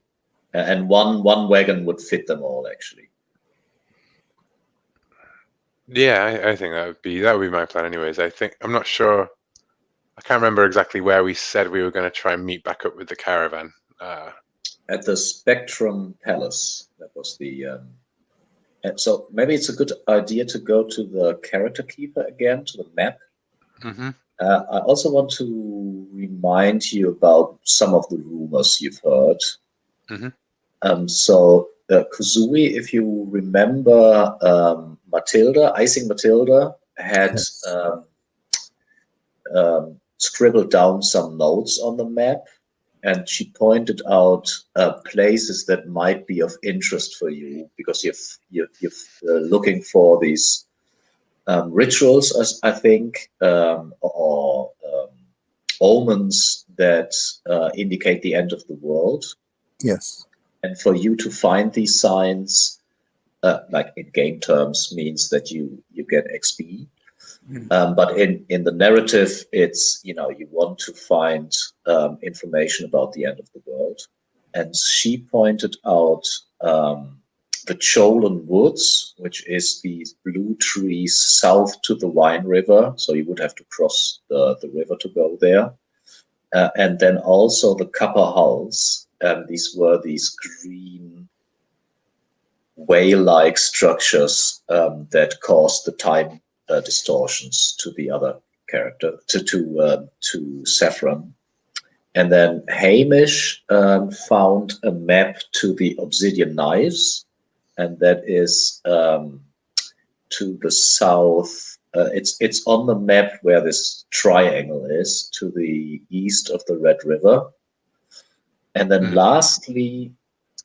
And one wagon would fit them all, actually. Yeah, I think that would be my plan, anyways. I'm not sure. I can't remember exactly where we said we were going to try and meet back up with the caravan. At the Spectrum Palace. That was the. So maybe it's a good idea to go to the character keeper again, to the map. Mm-hmm. I also want to remind you about some of the rumors you've heard. Mm-hmm. So Kuzui, if you remember, Icing Matilda had scribbled down some notes on the map, and she pointed out places that might be of interest for you because you're looking for these rituals, I think, or omens that indicate the end of the world. Yes. And for you to find these signs, like in game terms, means that you get XP. But in the narrative, it's, you want to find information about the end of the world. And she pointed out the Cholan Woods, which is these blue trees south to the Wine River. So you would have to cross the river to go there. And then also the Copper Hulls. These were these green whale-like structures that caused the time distortions to the other character, to Saffron. And then Hamish found a map to the Obsidian Knives, and that is to the south. It's on the map where this triangle is, to the east of the Red River. And then lastly,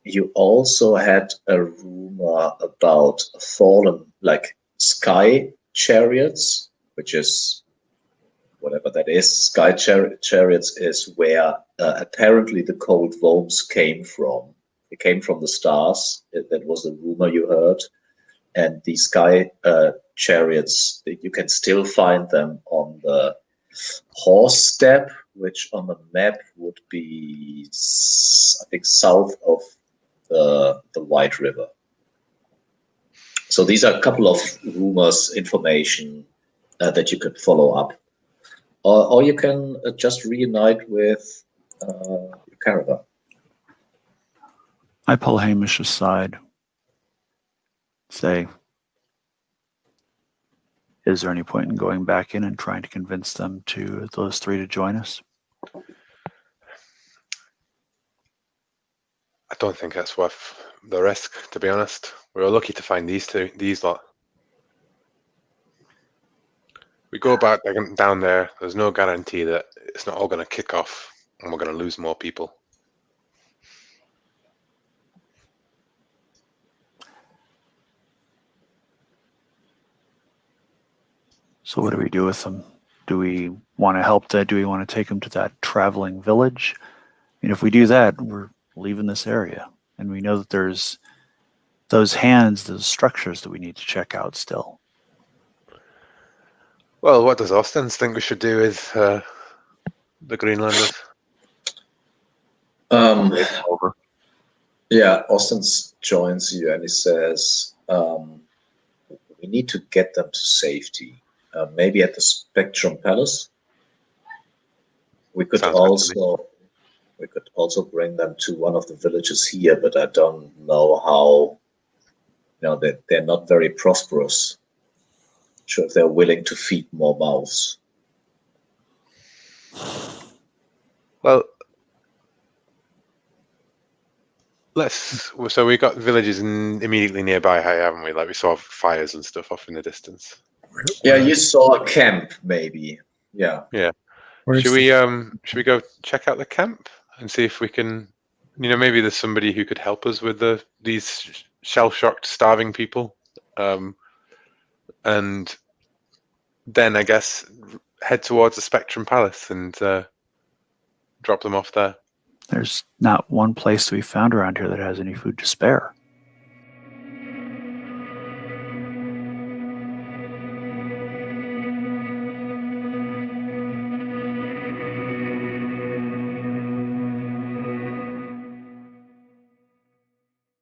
you also had a rumor about fallen, like sky chariots, which is whatever that is. Sky chariots is where apparently the cold Vomes came from. It came from the stars. That was the rumor you heard. And these sky chariots, you can still find them on the horse step, which on the map would be, I think, south of the White River. So these are a couple of rumors, information that you could follow up. Or you can just reunite with your caravan. I pull Hamish aside. Say, is there any point in going back in and trying to convince those three to join us? I don't think that's worth the risk, to be honest. We were lucky to find these lot. We go back down there, there's no guarantee that it's not all going to kick off and we're going to lose more people. So what do we do with them? Do we want to help that? Do we want to take them to that traveling village? I mean, if we do that, we're leaving this area. And we know that there's those hands, those structures that we need to check out still. Well, what does Austin think we should do with the Greenlanders? Over. Yeah, Austin joins you and he says, we need to get them to safety. Maybe at the Spectrum Palace. We could also bring them to one of the villages here, but I don't know how. They're not very prosperous. Sure, if they're willing to feed more mouths. Well, so we got villages immediately nearby, haven't we? Like we saw fires and stuff off in the distance. Yeah, you saw a camp, maybe. Yeah. Yeah. Should we go check out the camp and see if we can, maybe there's somebody who could help us with these shell-shocked, starving people, and then I guess head towards the Spectrum Palace and drop them off there. There's not one place to be found around here that has any food to spare.